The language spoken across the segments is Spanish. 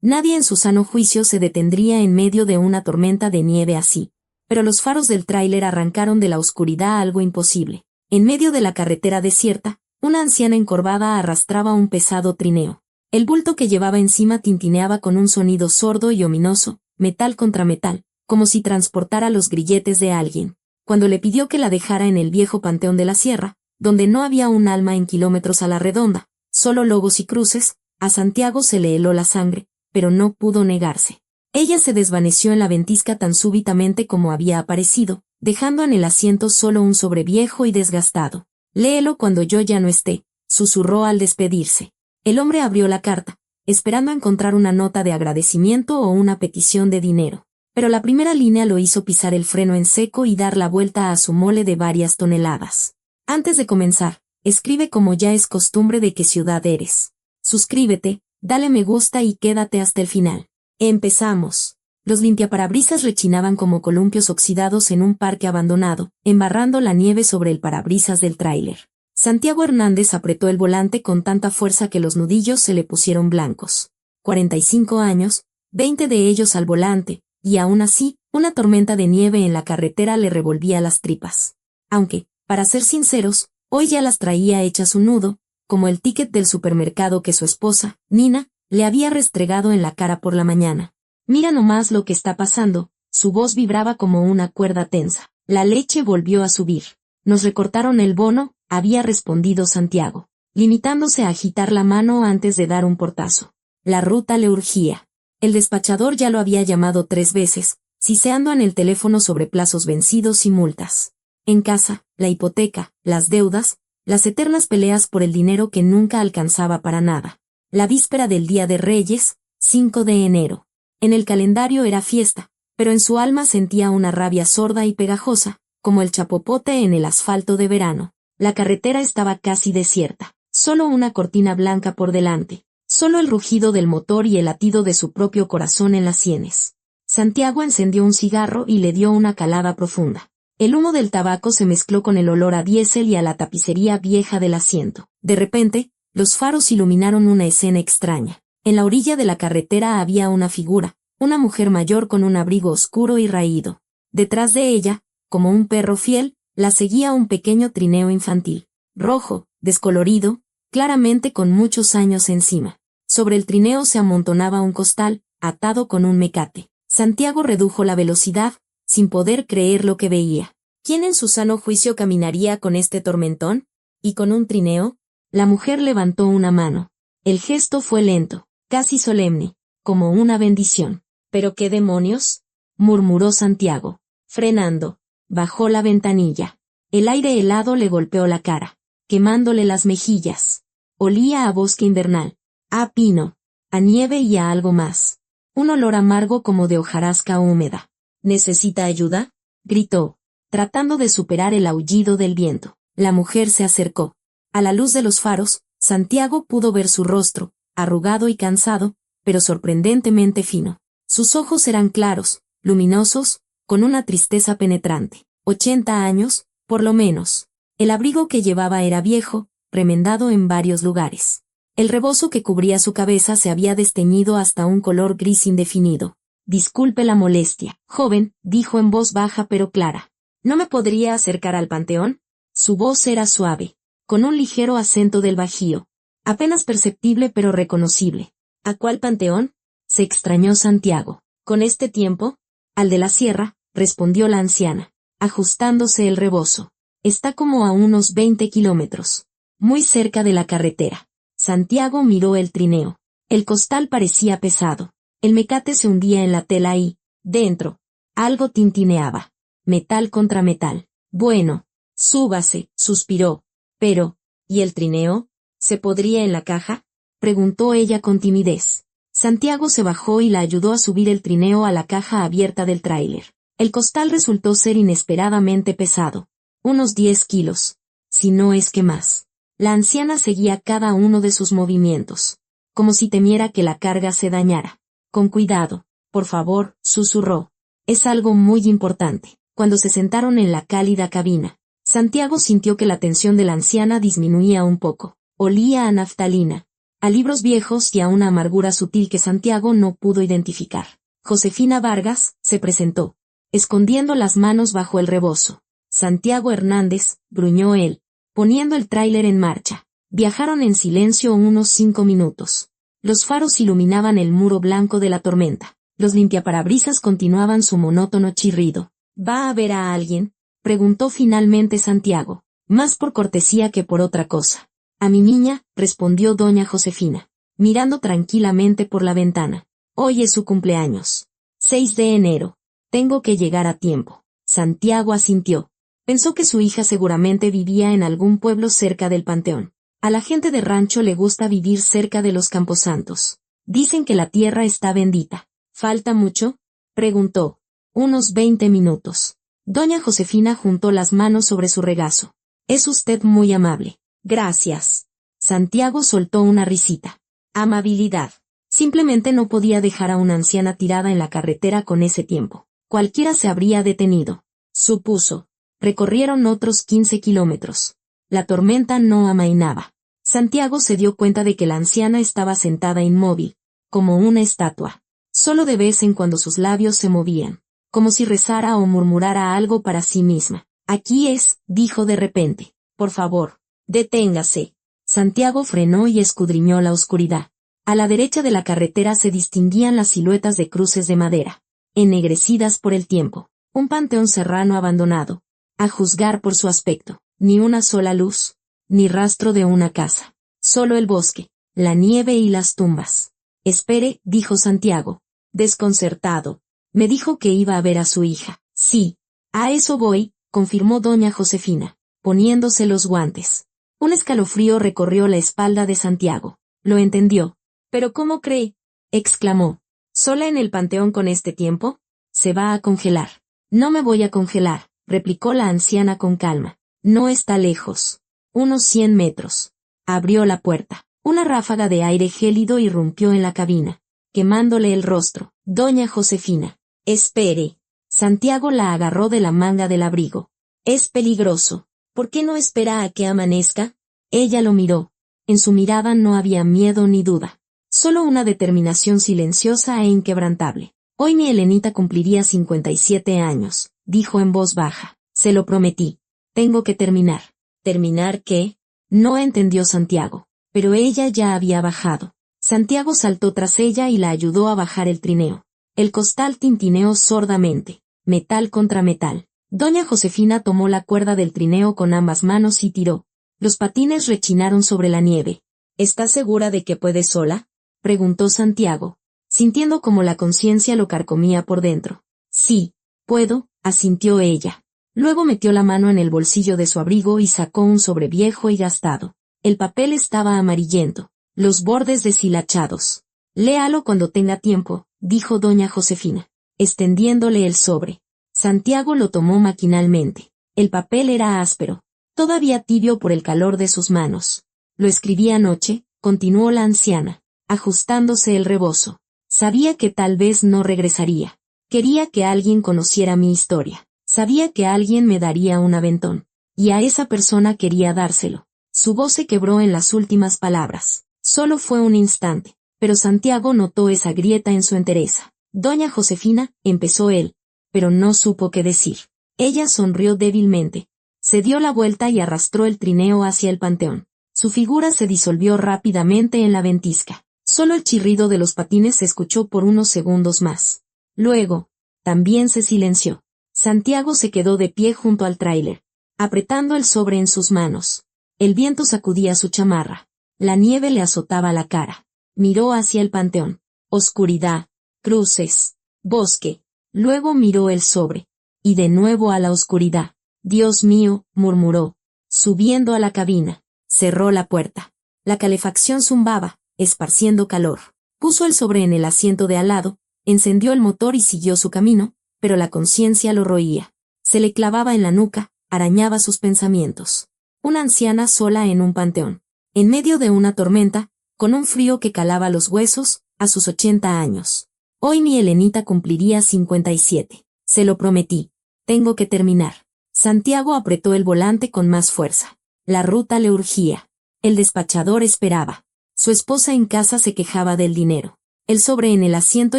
Nadie en su sano juicio se detendría en medio de una tormenta de nieve así. Pero los faros del tráiler arrancaron de la oscuridad algo imposible. En medio de la carretera desierta, una anciana encorvada arrastraba un pesado trineo. El bulto que llevaba encima tintineaba con un sonido sordo y ominoso, metal contra metal, como si transportara los grilletes de alguien. Cuando le pidió que la dejara en el viejo panteón de la sierra, donde no había un alma en kilómetros a la redonda, solo lobos y cruces, a Santiago se le heló la sangre, pero no pudo negarse. Ella se desvaneció en la ventisca tan súbitamente como había aparecido, dejando en el asiento solo un sobre viejo y desgastado. «Léelo cuando yo ya no esté», susurró al despedirse. El hombre abrió la carta, esperando encontrar una nota de agradecimiento o una petición de dinero. Pero la primera línea lo hizo pisar el freno en seco y dar la vuelta a su mole de varias toneladas. «Antes de comenzar, escribe como ya es costumbre de qué ciudad eres. Suscríbete, dale me gusta y quédate hasta el final. Empezamos». Los limpiaparabrisas rechinaban como columpios oxidados en un parque abandonado, embarrando la nieve sobre el parabrisas del tráiler. Santiago Hernández apretó el volante con tanta fuerza que los nudillos se le pusieron blancos. 45 años, 20 de ellos al volante, y aún así, una tormenta de nieve en la carretera le revolvía las tripas. Aunque, para ser sinceros, hoy ya las traía hechas un nudo, como el ticket del supermercado que su esposa, Nina, le había restregado en la cara por la mañana. «Mira nomás lo que está pasando», su voz vibraba como una cuerda tensa. «La leche volvió a subir. Nos recortaron el bono», había respondido Santiago, limitándose a agitar la mano antes de dar un portazo. La ruta le urgía. El despachador ya lo había llamado 3 veces, siseando en el teléfono sobre plazos vencidos y multas. En casa, la hipoteca, las deudas, las eternas peleas por el dinero que nunca alcanzaba para nada. La víspera del Día de Reyes, 5 de enero. En el calendario era fiesta, pero en su alma sentía una rabia sorda y pegajosa, como el chapopote en el asfalto de verano. La carretera estaba casi desierta, solo una cortina blanca por delante, solo el rugido del motor y el latido de su propio corazón en las sienes. Santiago encendió un cigarro y le dio una calada profunda. El humo del tabaco se mezcló con el olor a diésel y a la tapicería vieja del asiento. De repente, los faros iluminaron una escena extraña. En la orilla de la carretera había una figura, una mujer mayor con un abrigo oscuro y raído. Detrás de ella, como un perro fiel, la seguía un pequeño trineo infantil, rojo, descolorido, claramente con muchos años encima. Sobre el trineo se amontonaba un costal, atado con un mecate. Santiago redujo la velocidad, sin poder creer lo que veía. ¿Quién en su sano juicio caminaría con este tormentón? ¿Y con un trineo? La mujer levantó una mano. El gesto fue lento, casi solemne, como una bendición. «¿Pero qué demonios?», murmuró Santiago, frenando. Bajó la ventanilla. El aire helado le golpeó la cara, quemándole las mejillas. Olía a bosque invernal, a pino, a nieve y a algo más. Un olor amargo como de hojarasca húmeda. «¿Necesita ayuda?», gritó, tratando de superar el aullido del viento. La mujer se acercó. A la luz de los faros, Santiago pudo ver su rostro, arrugado y cansado, pero sorprendentemente fino. Sus ojos eran claros, luminosos, con una tristeza penetrante. 80 años, por lo menos. El abrigo que llevaba era viejo, remendado en varios lugares. El rebozo que cubría su cabeza se había desteñido hasta un color gris indefinido. «Disculpe la molestia, joven», dijo en voz baja pero clara. «¿No me podría acercar al panteón?». Su voz era suave, con un ligero acento del Bajío, apenas perceptible pero reconocible. «¿A cuál panteón?», se extrañó Santiago. «¿Con este tiempo?». «Al de la sierra», respondió la anciana, ajustándose el rebozo. «Está como a unos 20 kilómetros. Muy cerca de la carretera». Santiago miró el trineo. El costal parecía pesado. El mecate se hundía en la tela y, dentro, algo tintineaba. Metal contra metal. «Bueno, súbase», suspiró. «Pero, ¿y el trineo? ¿Se podría en la caja?», preguntó ella con timidez. Santiago se bajó y la ayudó a subir el trineo a la caja abierta del tráiler. El costal resultó ser inesperadamente pesado. Unos 10 kilos. Si no es que más. La anciana seguía cada uno de sus movimientos, como si temiera que la carga se dañara. «Con cuidado, por favor», susurró. «Es algo muy importante». Cuando se sentaron en la cálida cabina, Santiago sintió que la tensión de la anciana disminuía un poco. Olía a naftalina, a libros viejos y a una amargura sutil que Santiago no pudo identificar. Josefina Vargas se presentó, escondiendo las manos bajo el rebozo. Santiago Hernández, gruñó él, poniendo el tráiler en marcha. Viajaron en silencio unos 5 minutos. Los faros iluminaban el muro blanco de la tormenta. Los limpiaparabrisas continuaban su monótono chirrido. ¿Va a ver a alguien?, preguntó finalmente Santiago, más por cortesía que por otra cosa. A mi niña, respondió doña Josefina, mirando tranquilamente por la ventana. Hoy es su cumpleaños. 6 de enero. Tengo que llegar a tiempo. Santiago asintió. Pensó que su hija seguramente vivía en algún pueblo cerca del panteón. A la gente de rancho le gusta vivir cerca de los camposantos. Dicen que la tierra está bendita. ¿Falta mucho?, preguntó. Unos 20 minutos. Doña Josefina juntó las manos sobre su regazo. Es usted muy amable. Gracias. Santiago soltó una risita. Amabilidad. Simplemente no podía dejar a una anciana tirada en la carretera con ese tiempo. Cualquiera se habría detenido, supuso. Recorrieron otros 15 kilómetros. La tormenta no amainaba. Santiago se dio cuenta de que la anciana estaba sentada inmóvil, como una estatua. Solo de vez en cuando sus labios se movían, como si rezara o murmurara algo para sí misma. Aquí es, dijo de repente. Por favor, deténgase. Santiago frenó y escudriñó la oscuridad. A la derecha de la carretera se distinguían las siluetas de cruces de madera, ennegrecidas por el tiempo. Un panteón serrano abandonado. A juzgar por su aspecto, ni una sola luz, ni rastro de una casa. Solo el bosque, la nieve y las tumbas. Espere, dijo Santiago, desconcertado. Me dijo que iba a ver a su hija. Sí, a eso voy, confirmó doña Josefina, poniéndose los guantes. Un escalofrío recorrió la espalda de Santiago. Lo entendió. ¿Pero cómo cree?, exclamó. ¿Sola en el panteón con este tiempo? Se va a congelar. No me voy a congelar, replicó la anciana con calma. No está lejos. Unos 100 metros. Abrió la puerta. Una ráfaga de aire gélido irrumpió en la cabina, quemándole el rostro. Doña Josefina. Espere. Santiago la agarró de la manga del abrigo. Es peligroso. ¿Por qué no espera a que amanezca? Ella lo miró. En su mirada no había miedo ni duda. Solo una determinación silenciosa e inquebrantable. Hoy mi Helenita cumpliría 57 años, dijo en voz baja. Se lo prometí. Tengo que terminar. ¿Terminar qué? No entendió Santiago. Pero ella ya había bajado. Santiago saltó tras ella y la ayudó a bajar el trineo. El costal tintineó sordamente, metal contra metal. Doña Josefina tomó la cuerda del trineo con ambas manos y tiró. Los patines rechinaron sobre la nieve. ¿Estás segura de que puedes sola?, preguntó Santiago, sintiendo como la conciencia lo carcomía por dentro. Sí, puedo, asintió ella. Luego metió la mano en el bolsillo de su abrigo y sacó un sobre viejo y gastado. El papel estaba amarillento, los bordes deshilachados. Léalo cuando tenga tiempo, dijo doña Josefina, extendiéndole el sobre. Santiago lo tomó maquinalmente. El papel era áspero, todavía tibio por el calor de sus manos. Lo escribí anoche, continuó la anciana, ajustándose el rebozo. Sabía que tal vez no regresaría. Quería que alguien conociera mi historia. Sabía que alguien me daría un aventón. Y a esa persona quería dárselo. Su voz se quebró en las últimas palabras. Solo fue un instante, pero Santiago notó esa grieta en su entereza. Doña Josefina, empezó él, pero no supo qué decir. Ella sonrió débilmente. Se dio la vuelta y arrastró el trineo hacia el panteón. Su figura se disolvió rápidamente en la ventisca. Solo el chirrido de los patines se escuchó por unos segundos más. Luego, también se silenció. Santiago se quedó de pie junto al tráiler, apretando el sobre en sus manos. El viento sacudía su chamarra. La nieve le azotaba la cara. Miró hacia el panteón. Oscuridad, cruces, bosque. Luego miró el sobre. Y de nuevo a la oscuridad. Dios mío, murmuró, subiendo a la cabina. Cerró la puerta. La calefacción zumbaba, esparciendo calor. Puso el sobre en el asiento de al lado, encendió el motor y siguió su camino, pero la conciencia lo roía. Se le clavaba en la nuca, arañaba sus pensamientos. Una anciana sola en un panteón, en medio de una tormenta, con un frío que calaba los huesos, a sus 80 años. Hoy mi Helenita cumpliría 57. Se lo prometí. Tengo que terminar. Santiago apretó el volante con más fuerza. La ruta le urgía. El despachador esperaba. Su esposa en casa se quejaba del dinero. El sobre en el asiento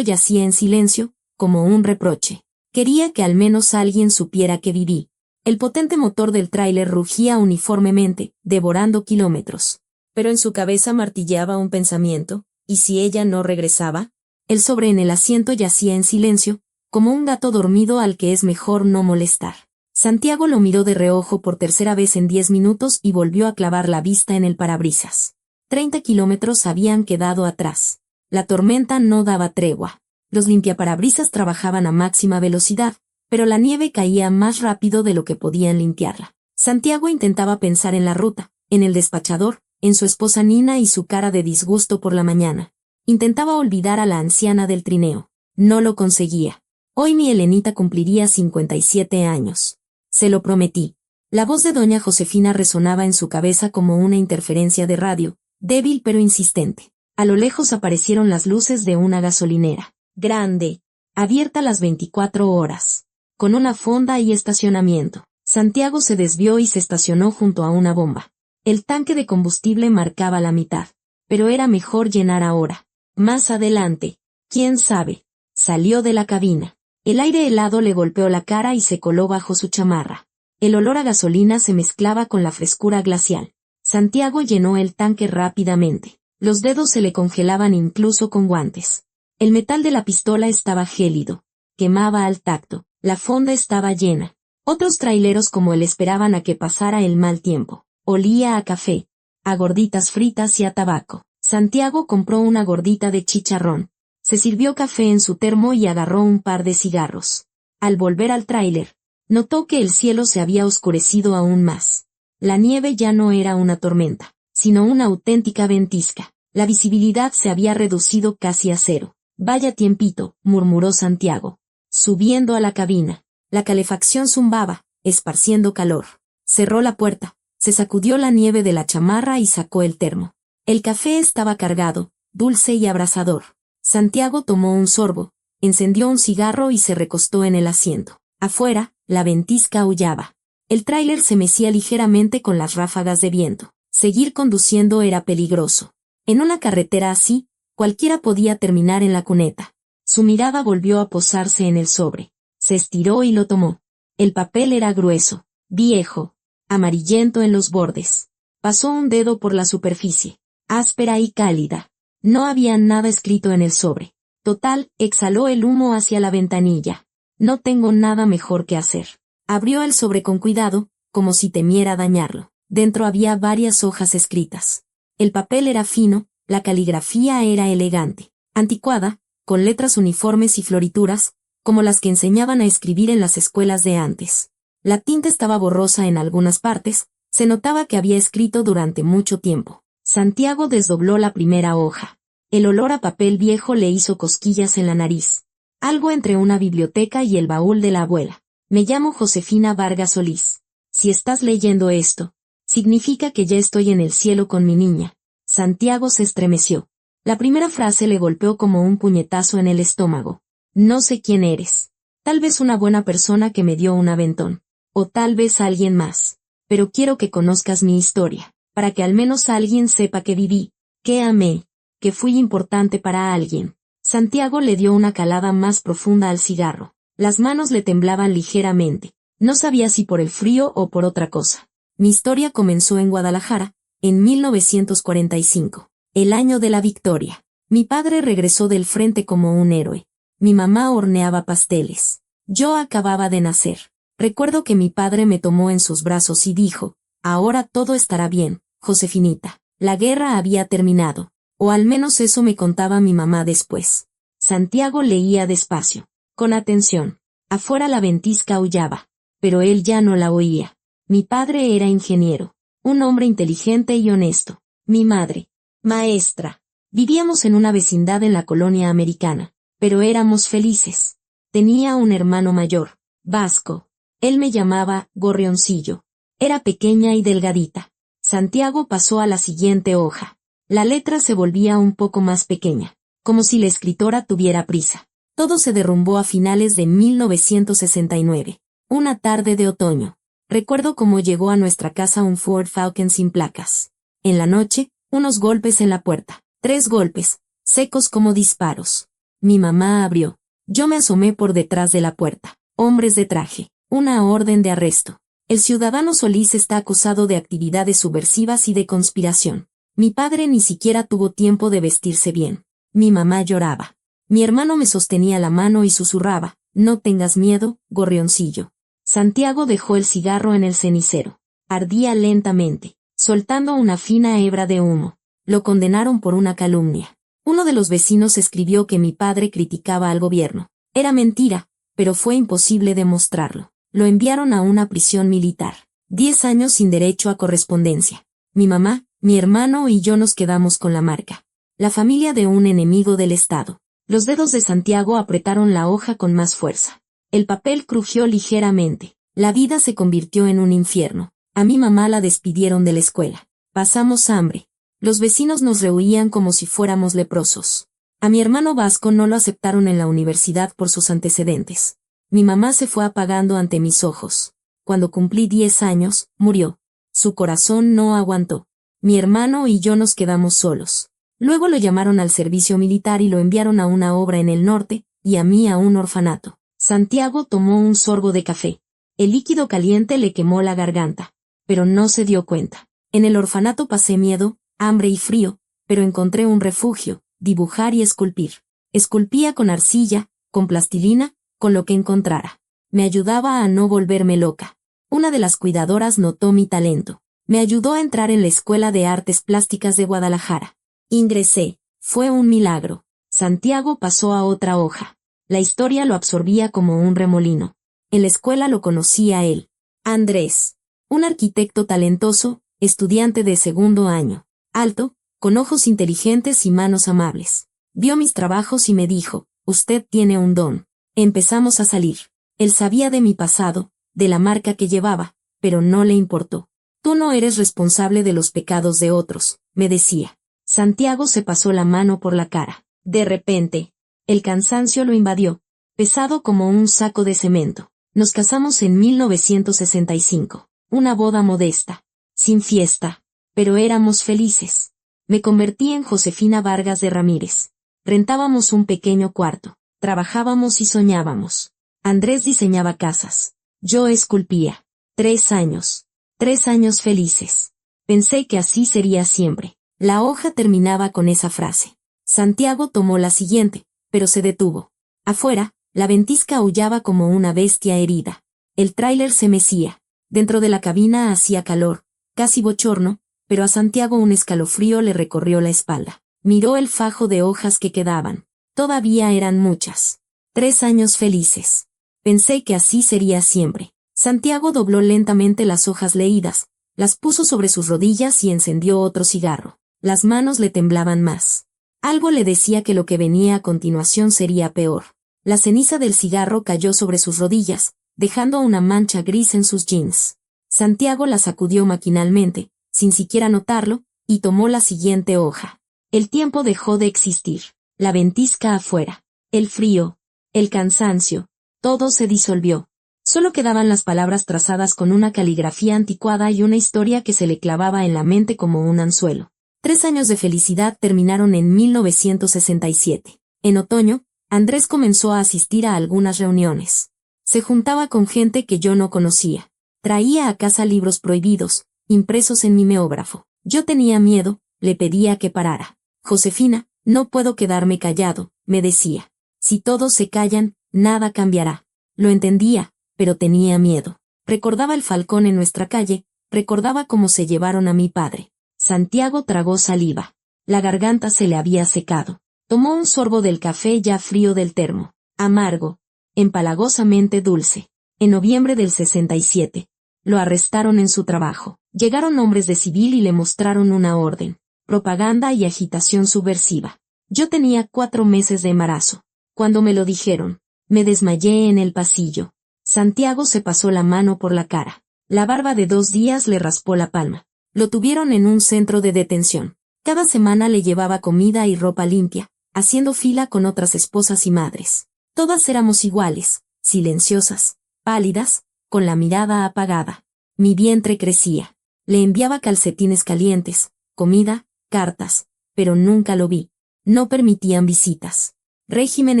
yacía en silencio, como un reproche. Quería que al menos alguien supiera que viví. El potente motor del tráiler rugía uniformemente, devorando kilómetros. Pero en su cabeza martilleaba un pensamiento, ¿y si ella no regresaba? El sobre en el asiento yacía en silencio, como un gato dormido al que es mejor no molestar. Santiago lo miró de reojo por tercera vez en 10 minutos y volvió a clavar la vista en el parabrisas. 30 kilómetros habían quedado atrás. La tormenta no daba tregua. Los limpiaparabrisas trabajaban a máxima velocidad, pero la nieve caía más rápido de lo que podían limpiarla. Santiago intentaba pensar en la ruta, en el despachador, en su esposa Nina y su cara de disgusto por la mañana. Intentaba olvidar a la anciana del trineo. No lo conseguía. Hoy mi Elenita cumpliría 57 años. Se lo prometí. La voz de doña Josefina resonaba en su cabeza como una interferencia de radio, débil pero insistente. A lo lejos aparecieron las luces de una gasolinera. Grande. Abierta las 24 horas. Con una fonda y estacionamiento. Santiago se desvió y se estacionó junto a una bomba. El tanque de combustible marcaba la mitad. Pero era mejor llenar ahora. Más adelante. ¿Quién sabe? Salió de la cabina. El aire helado le golpeó la cara y se coló bajo su chamarra. El olor a gasolina se mezclaba con la frescura glacial. Santiago llenó el tanque rápidamente. Los dedos se le congelaban incluso con guantes. El metal de la pistola estaba gélido. Quemaba al tacto. La fonda estaba llena. Otros traileros como él esperaban a que pasara el mal tiempo. Olía a café, a gorditas fritas y a tabaco. Santiago compró una gordita de chicharrón. Se sirvió café en su termo y agarró un par de cigarros. Al volver al tráiler, notó que el cielo se había oscurecido aún más. La nieve ya no era una tormenta, sino una auténtica ventisca. La visibilidad se había reducido casi a cero. Vaya tiempito, murmuró Santiago. Subiendo a la cabina. La calefacción zumbaba, esparciendo calor. Cerró la puerta, se sacudió la nieve de la chamarra y sacó el termo. El café estaba cargado, dulce y abrasador. Santiago tomó un sorbo, encendió un cigarro y se recostó en el asiento. Afuera, la ventisca aullaba. El tráiler se mecía ligeramente con las ráfagas de viento. Seguir conduciendo era peligroso. En una carretera así, cualquiera podía terminar en la cuneta. Su mirada volvió a posarse en el sobre. Se estiró y lo tomó. El papel era grueso, viejo, amarillento en los bordes. Pasó un dedo por la superficie, áspera y cálida. No había nada escrito en el sobre. Total, exhaló el humo hacia la ventanilla. No tengo nada mejor que hacer. Abrió el sobre con cuidado, como si temiera dañarlo. Dentro había varias hojas escritas. El papel era fino, la caligrafía era elegante, anticuada, con letras uniformes y florituras, como las que enseñaban a escribir en las escuelas de antes. La tinta estaba borrosa en algunas partes, se notaba que había escrito durante mucho tiempo. Santiago desdobló la primera hoja. El olor a papel viejo le hizo cosquillas en la nariz. Algo entre una biblioteca y el baúl de la abuela. Me llamo Josefina Vargas Solís. Si estás leyendo esto, significa que ya estoy en el cielo con mi niña. Santiago se estremeció. La primera frase le golpeó como un puñetazo en el estómago. No sé quién eres. Tal vez una buena persona que me dio un aventón. O tal vez alguien más. Pero quiero que conozcas mi historia, para que al menos alguien sepa que viví, que amé, que fui importante para alguien. Santiago le dio una calada más profunda al cigarro. Las manos le temblaban ligeramente. No sabía si por el frío o por otra cosa. Mi historia comenzó en Guadalajara, en 1945, el año de la victoria. Mi padre regresó del frente como un héroe. Mi mamá horneaba pasteles. Yo acababa de nacer. Recuerdo que mi padre me tomó en sus brazos y dijo, ahora todo estará bien, Josefinita. La guerra había terminado. O al menos eso me contaba mi mamá después. Santiago leía despacio, con atención. Afuera la ventisca aullaba, pero él ya no la oía. Mi padre era ingeniero, un hombre inteligente y honesto. Mi madre, maestra. Vivíamos en una vecindad en la colonia americana, pero éramos felices. Tenía un hermano mayor, Vasco. Él me llamaba Gorrioncillo. Era pequeña y delgadita. Santiago pasó a la siguiente hoja. La letra se volvía un poco más pequeña, como si la escritora tuviera prisa. Todo se derrumbó a finales de 1969, una tarde de otoño. Recuerdo cómo llegó a nuestra casa un Ford Falcon sin placas. En la noche, Unos golpes en la puerta. 3 golpes, secos como disparos. Mi mamá abrió. Yo me asomé por detrás de la puerta. Hombres de traje. Una orden de arresto. El ciudadano Solís está acusado de actividades subversivas y de conspiración. Mi padre ni siquiera tuvo tiempo de vestirse bien. Mi mamá lloraba. Mi hermano me sostenía la mano y susurraba: no tengas miedo, gorrioncillo. Santiago dejó el cigarro en el cenicero. Ardía lentamente, soltando una fina hebra de humo. Lo condenaron por una calumnia. Uno de los vecinos escribió que mi padre criticaba al gobierno. Era mentira, pero fue imposible demostrarlo. Lo enviaron a una prisión militar. 10 años sin derecho a correspondencia. Mi mamá, mi hermano y yo nos quedamos con la marca. La familia de un enemigo del Estado. Los dedos de Santiago apretaron la hoja con más fuerza. El papel crujió ligeramente. La vida se convirtió en un infierno. A mi mamá la despidieron de la escuela. Pasamos hambre. Los vecinos nos rehuían como si fuéramos leprosos. A mi hermano Vasco no lo aceptaron en la universidad por sus antecedentes. Mi mamá se fue apagando ante mis ojos. Cuando cumplí 10 años, murió. Su corazón no aguantó. Mi hermano y yo nos quedamos solos. Luego lo llamaron al servicio militar y lo enviaron a una obra en el norte, y a mí a un orfanato. Santiago tomó un sorbo de café. El líquido caliente le quemó la garganta, pero no se dio cuenta. En el orfanato pasé miedo, hambre y frío, pero encontré un refugio: dibujar y esculpir. Esculpía con arcilla, con plastilina, con lo que encontrara. Me ayudaba a no volverme loca. Una de las cuidadoras notó mi talento. Me ayudó a entrar en la Escuela de Artes Plásticas de Guadalajara. Ingresé. Fue un milagro. Santiago pasó a otra hoja. La historia lo absorbía como un remolino. En la escuela lo conocí a él. Andrés. Un arquitecto talentoso, estudiante de segundo año. Alto, con ojos inteligentes y manos amables. Vio mis trabajos y me dijo: usted tiene un don. Empezamos a salir. Él sabía de mi pasado, de la marca que llevaba, pero no le importó. Tú no eres responsable de los pecados de otros, me decía. Santiago se pasó la mano por la cara. De repente, el cansancio lo invadió, pesado como un saco de cemento. Nos casamos en 1965. Una boda modesta, sin fiesta, pero éramos felices. Me convertí en Josefina Vargas de Ramírez. Rentábamos un pequeño cuarto, trabajábamos y soñábamos. Andrés diseñaba casas. Yo esculpía. 3 años. 3 años felices. Pensé que así sería siempre. La hoja terminaba con esa frase. Santiago tomó la siguiente, pero se detuvo. Afuera, la ventisca aullaba como una bestia herida. El tráiler se mecía. Dentro de la cabina hacía calor, casi bochorno, pero a Santiago un escalofrío le recorrió la espalda. Miró el fajo de hojas que quedaban. Todavía eran muchas. 3 años felices. Pensé que así sería siempre. Santiago dobló lentamente las hojas leídas, las puso sobre sus rodillas y encendió otro cigarro. Las manos le temblaban más. Algo le decía que lo que venía a continuación sería peor. La ceniza del cigarro cayó sobre sus rodillas, dejando una mancha gris en sus jeans. Santiago la sacudió maquinalmente, sin siquiera notarlo, y tomó la siguiente hoja. El tiempo dejó de existir. La ventisca afuera. El frío. El cansancio. Todo se disolvió. Solo quedaban las palabras trazadas con una caligrafía anticuada y una historia que se le clavaba en la mente como un anzuelo. 3 años de felicidad terminaron en 1967. En otoño, Andrés comenzó a asistir a algunas reuniones. Se juntaba con gente que yo no conocía. Traía a casa libros prohibidos, impresos en mimeógrafo. Yo tenía miedo, le pedía que parara. Josefina, no puedo quedarme callado, me decía. Si todos se callan, nada cambiará. Lo entendía, pero tenía miedo. Recordaba el falcón en nuestra calle, recordaba cómo se llevaron a mi padre. Santiago tragó saliva. La garganta se le había secado. Tomó un sorbo del café ya frío del termo. Amargo. Empalagosamente dulce. En noviembre del 67. Lo arrestaron en su trabajo. Llegaron hombres de civil y le mostraron una orden. Propaganda y agitación subversiva. Yo tenía 4 meses de embarazo. Cuando me lo dijeron, me desmayé en el pasillo. Santiago se pasó la mano por la cara. La barba de 2 días le raspó la palma. Lo tuvieron en un centro de detención. Cada semana le llevaba comida y ropa limpia, haciendo fila con otras esposas y madres. Todas éramos iguales, silenciosas, pálidas, con la mirada apagada. Mi vientre crecía. Le enviaba calcetines calientes, comida, cartas, pero nunca lo vi. No permitían visitas. Régimen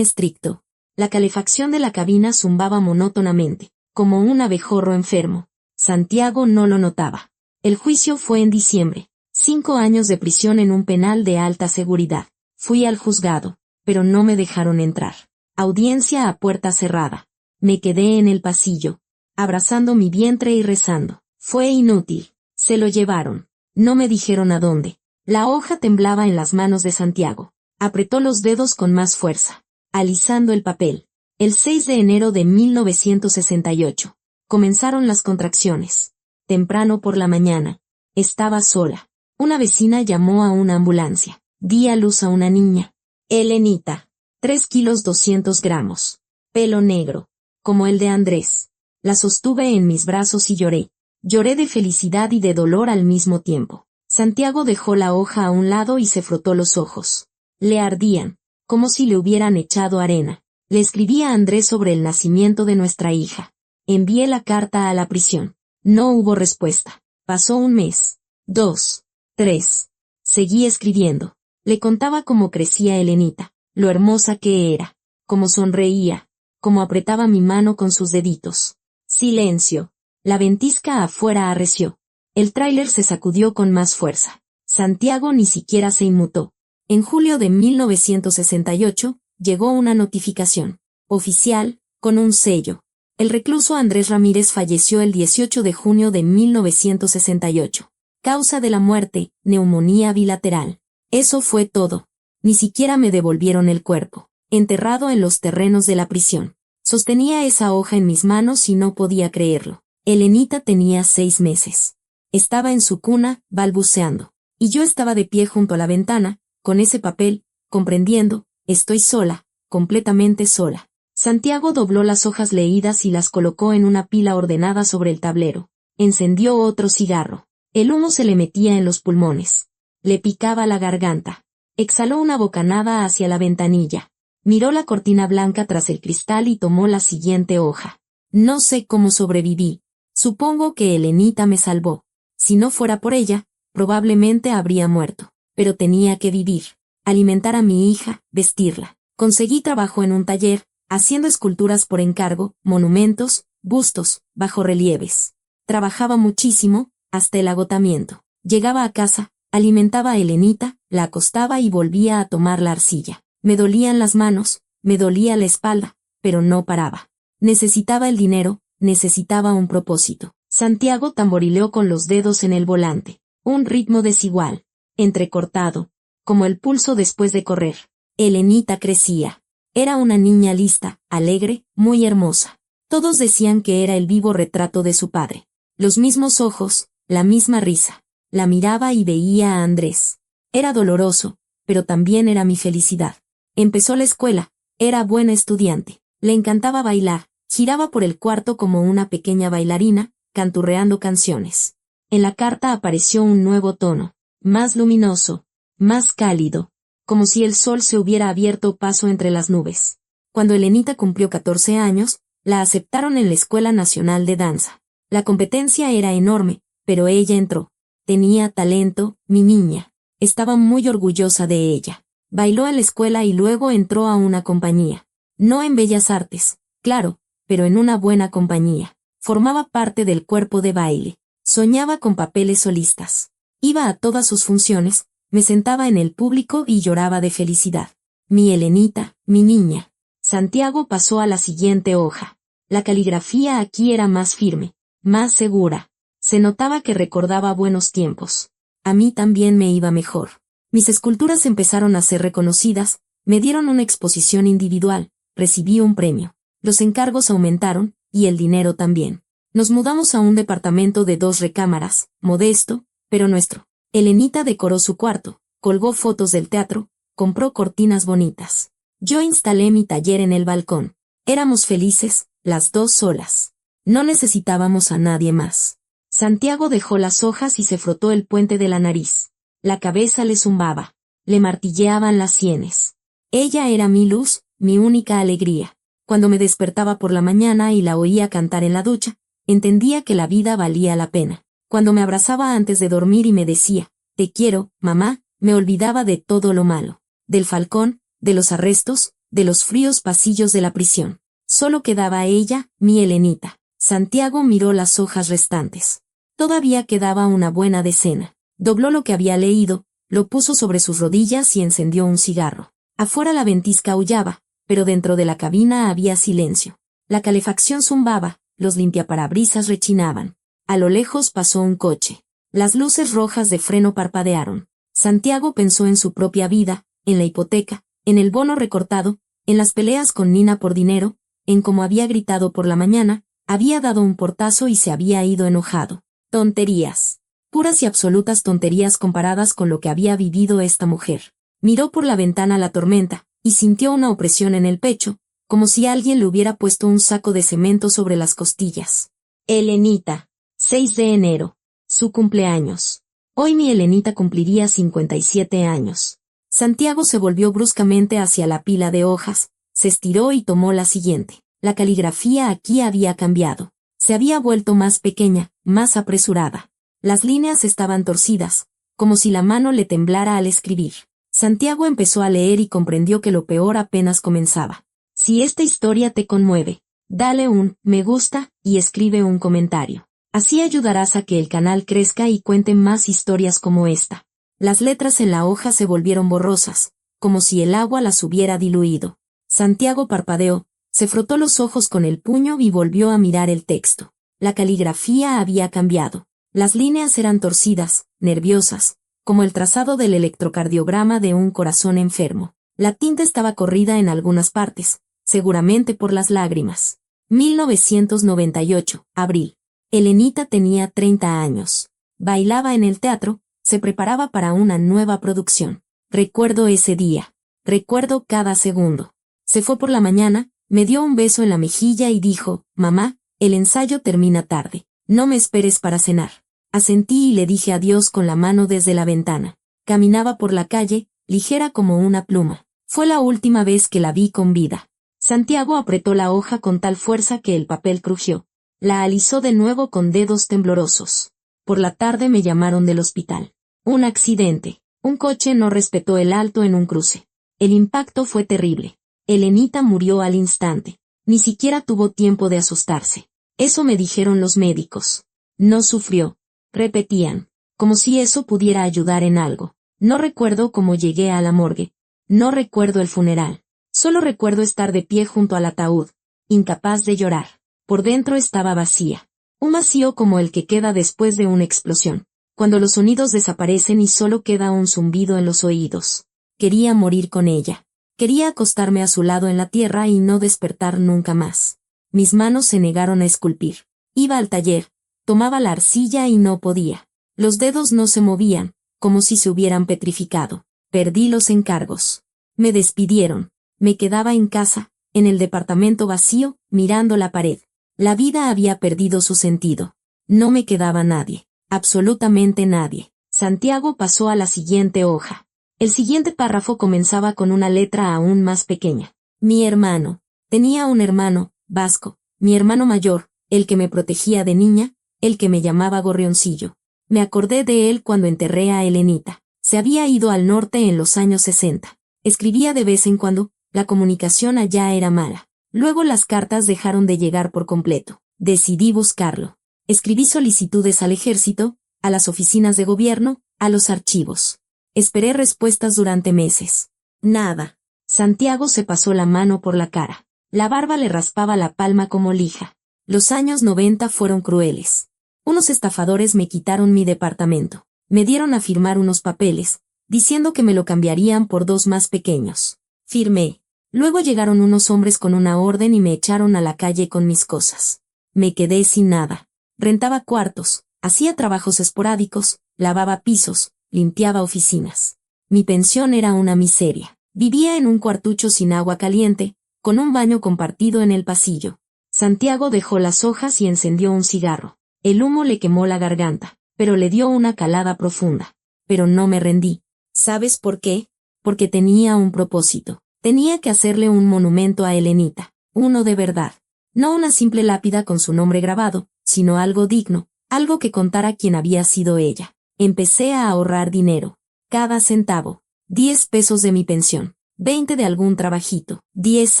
estricto. La calefacción de la cabina zumbaba monótonamente, como un abejorro enfermo. Santiago no lo notaba. El juicio fue en diciembre. 5 años de prisión en un penal de alta seguridad. Fui al juzgado, pero no me dejaron entrar. Audiencia a puerta cerrada. Me quedé en el pasillo, abrazando mi vientre y rezando. Fue inútil. Se lo llevaron. No me dijeron a dónde. La hoja temblaba en las manos de Santiago. Apretó los dedos con más fuerza, alisando el papel. El 6 de enero de 1968. Comenzaron las contracciones. Temprano por la mañana. Estaba sola. Una vecina llamó a una ambulancia. Di a luz a una niña. Elenita. 3 kilos 200 gramos. Pelo negro. Como el de Andrés. La sostuve en mis brazos y lloré. Lloré de felicidad y de dolor al mismo tiempo. Santiago dejó la hoja a un lado y se frotó los ojos. Le ardían, como si le hubieran echado arena. Le escribí a Andrés sobre el nacimiento de nuestra hija. Envié la carta a la prisión. No hubo respuesta. Pasó un mes. 2. 3. Seguí escribiendo. Le contaba cómo crecía Elenita, lo hermosa que era, cómo sonreía, cómo apretaba mi mano con sus deditos. Silencio. La ventisca afuera arreció. El tráiler se sacudió con más fuerza. Santiago ni siquiera se inmutó. En julio de 1968, llegó una notificación oficial, con un sello. El recluso Andrés Ramírez falleció el 18 de junio de 1968. Causa de la muerte, neumonía bilateral. Eso fue todo. Ni siquiera me devolvieron el cuerpo. Enterrado en los terrenos de la prisión. Sostenía esa hoja en mis manos y no podía creerlo. Elenita tenía 6 meses. Estaba en su cuna, balbuceando. Y yo estaba de pie junto a la ventana, con ese papel, comprendiendo, estoy sola, completamente sola. Santiago dobló las hojas leídas y las colocó en una pila ordenada sobre el tablero. Encendió otro cigarro. El humo se le metía en los pulmones. Le picaba la garganta. Exhaló una bocanada hacia la ventanilla. Miró la cortina blanca tras el cristal y tomó la siguiente hoja. No sé cómo sobreviví. Supongo que Elenita me salvó. Si no fuera por ella, probablemente habría muerto. Pero tenía que vivir, alimentar a mi hija, vestirla. Conseguí trabajo en un taller, haciendo esculturas por encargo, monumentos, bustos, bajorrelieves. Trabajaba muchísimo, hasta el agotamiento. Llegaba a casa, alimentaba a Elenita, la acostaba y volvía a tomar la arcilla. Me dolían las manos, me dolía la espalda, pero no paraba. Necesitaba el dinero, necesitaba un propósito. Santiago tamborileó con los dedos en el volante. Un ritmo desigual. Entrecortado, como el pulso después de correr. Elenita crecía. Era una niña lista, alegre, muy hermosa. Todos decían que era el vivo retrato de su padre. Los mismos ojos, la misma risa. La miraba y veía a Andrés. Era doloroso, pero también era mi felicidad. Empezó la escuela, era buena estudiante. Le encantaba bailar, giraba por el cuarto como una pequeña bailarina, canturreando canciones. En la carta apareció un nuevo tono. Más luminoso, más cálido, como si el sol se hubiera abierto paso entre las nubes. Cuando Elenita cumplió 14 años, la aceptaron en la Escuela Nacional de Danza. La competencia era enorme, pero ella entró. Tenía talento, mi niña. Estaba muy orgullosa de ella. Bailó en la escuela y luego entró a una compañía. No en Bellas Artes, claro, pero en una buena compañía. Formaba parte del cuerpo de baile. Soñaba con papeles solistas. Iba a todas sus funciones, me sentaba en el público y lloraba de felicidad. Mi Elenita, mi niña. Santiago pasó a la siguiente hoja. La caligrafía aquí era más firme, más segura. Se notaba que recordaba buenos tiempos. A mí también me iba mejor. Mis esculturas empezaron a ser reconocidas, me dieron una exposición individual, recibí un premio. Los encargos aumentaron, y el dinero también. Nos mudamos a un departamento de 2 recámaras, modesto, pero nuestro. Elenita decoró su cuarto, colgó fotos del teatro, compró cortinas bonitas. Yo instalé mi taller en el balcón. Éramos felices, las 2 solas. No necesitábamos a nadie más. Santiago dejó las hojas y se frotó el puente de la nariz. La cabeza le zumbaba. Le martilleaban las sienes. Ella era mi luz, mi única alegría. Cuando me despertaba por la mañana y la oía cantar en la ducha, entendía que la vida valía la pena. Cuando me abrazaba antes de dormir y me decía, te quiero, mamá, Me olvidaba de todo lo malo. Del Falcón, de los arrestos, de los fríos pasillos de la prisión. Solo quedaba ella, mi Helenita. Santiago miró las hojas restantes. Todavía quedaba una buena decena. Dobló lo que había leído, lo puso sobre sus rodillas y encendió un cigarro. Afuera la ventisca aullaba, pero dentro de la cabina había silencio. La calefacción zumbaba, los limpiaparabrisas rechinaban. A lo lejos pasó un coche. Las luces rojas de freno parpadearon. Santiago pensó en su propia vida, en la hipoteca, en el bono recortado, en las peleas con Nina por dinero, en cómo había gritado por la mañana, había dado un portazo y se había ido enojado. Tonterías. Puras y absolutas tonterías comparadas con lo que había vivido esta mujer. Miró por la ventana la tormenta, y sintió una opresión en el pecho, como si alguien le hubiera puesto un saco de cemento sobre las costillas. Helenita. 6 de enero. Su cumpleaños. Hoy mi Helenita cumpliría 57 años. Santiago se volvió bruscamente hacia la pila de hojas, se estiró y tomó la siguiente. La caligrafía aquí había cambiado. Se había vuelto más pequeña, más apresurada. Las líneas estaban torcidas, como si la mano le temblara al escribir. Santiago empezó a leer y comprendió que lo peor apenas comenzaba. Si esta historia te conmueve, dale un me gusta y escribe un comentario. Así ayudarás a que el canal crezca y cuente más historias como esta. Las letras en la hoja se volvieron borrosas, como si el agua las hubiera diluido. Santiago parpadeó, se frotó los ojos con el puño y volvió a mirar el texto. La caligrafía había cambiado. Las líneas eran torcidas, nerviosas, como el trazado del electrocardiograma de un corazón enfermo. La tinta estaba corrida en algunas partes, seguramente por las lágrimas. 1998, abril. Helenita tenía 30 años. Bailaba en el teatro, se preparaba para una nueva producción. Recuerdo ese día. Recuerdo cada segundo. Se fue por la mañana, me dio un beso en la mejilla y dijo, «Mamá, el ensayo termina tarde. No me esperes para cenar». Asentí y le dije adiós con la mano desde la ventana. Caminaba por la calle, ligera como una pluma. Fue la última vez que la vi con vida. Santiago apretó la hoja con tal fuerza que el papel crujió. La alisó de nuevo con dedos temblorosos. Por la tarde me llamaron del hospital. Un accidente. Un coche no respetó el alto en un cruce. El impacto fue terrible. Helenita murió al instante. Ni siquiera tuvo tiempo de asustarse. Eso me dijeron los médicos. No sufrió. Repetían. Como si eso pudiera ayudar en algo. No recuerdo cómo llegué a la morgue. No recuerdo el funeral. Solo recuerdo estar de pie junto al ataúd, incapaz de llorar. Por dentro estaba vacía. Un vacío como el que queda después de una explosión, cuando los sonidos desaparecen y solo queda un zumbido en los oídos. Quería morir con ella. Quería acostarme a su lado en la tierra y no despertar nunca más. Mis manos se negaron a esculpir. Iba al taller, tomaba la arcilla y no podía. Los dedos no se movían, como si se hubieran petrificado. Perdí los encargos. Me despidieron. Me quedaba en casa, en el departamento vacío, mirando la pared. La vida había perdido su sentido. No me quedaba nadie. Absolutamente nadie. Santiago pasó a la siguiente hoja. El siguiente párrafo comenzaba con una letra aún más pequeña. Mi hermano. Tenía un hermano, Vasco, mi hermano mayor, el que me protegía de niña, el que me llamaba Gorrioncillo. Me acordé de él cuando enterré a Helenita. Se había ido al norte en los años 60. Escribía de vez en cuando, la comunicación allá era mala. Luego las cartas dejaron de llegar por completo. Decidí buscarlo. Escribí solicitudes al ejército, a las oficinas de gobierno, a los archivos. Esperé respuestas durante meses. Nada. Santiago se pasó la mano por la cara. La barba le raspaba la palma como lija. Los años 90 fueron crueles. Unos estafadores me quitaron mi departamento. Me dieron a firmar unos papeles, diciendo que me lo cambiarían por 2 más pequeños. Firmé. Luego llegaron unos hombres con una orden y me echaron a la calle con mis cosas. Me quedé sin nada. Rentaba cuartos, hacía trabajos esporádicos, lavaba pisos, limpiaba oficinas. Mi pensión era una miseria. Vivía en un cuartucho sin agua caliente, con un baño compartido en el pasillo. Santiago dejó las hojas y encendió un cigarro. El humo le quemó la garganta, pero le dio una calada profunda. Pero no me rendí. ¿Sabes por qué? Porque tenía un propósito. Tenía que hacerle un monumento a Helenita, uno de verdad. No una simple lápida con su nombre grabado, sino algo digno, algo que contara quién había sido ella. Empecé a ahorrar dinero. Cada centavo. 10 pesos de mi pensión. 20 de algún trabajito. 10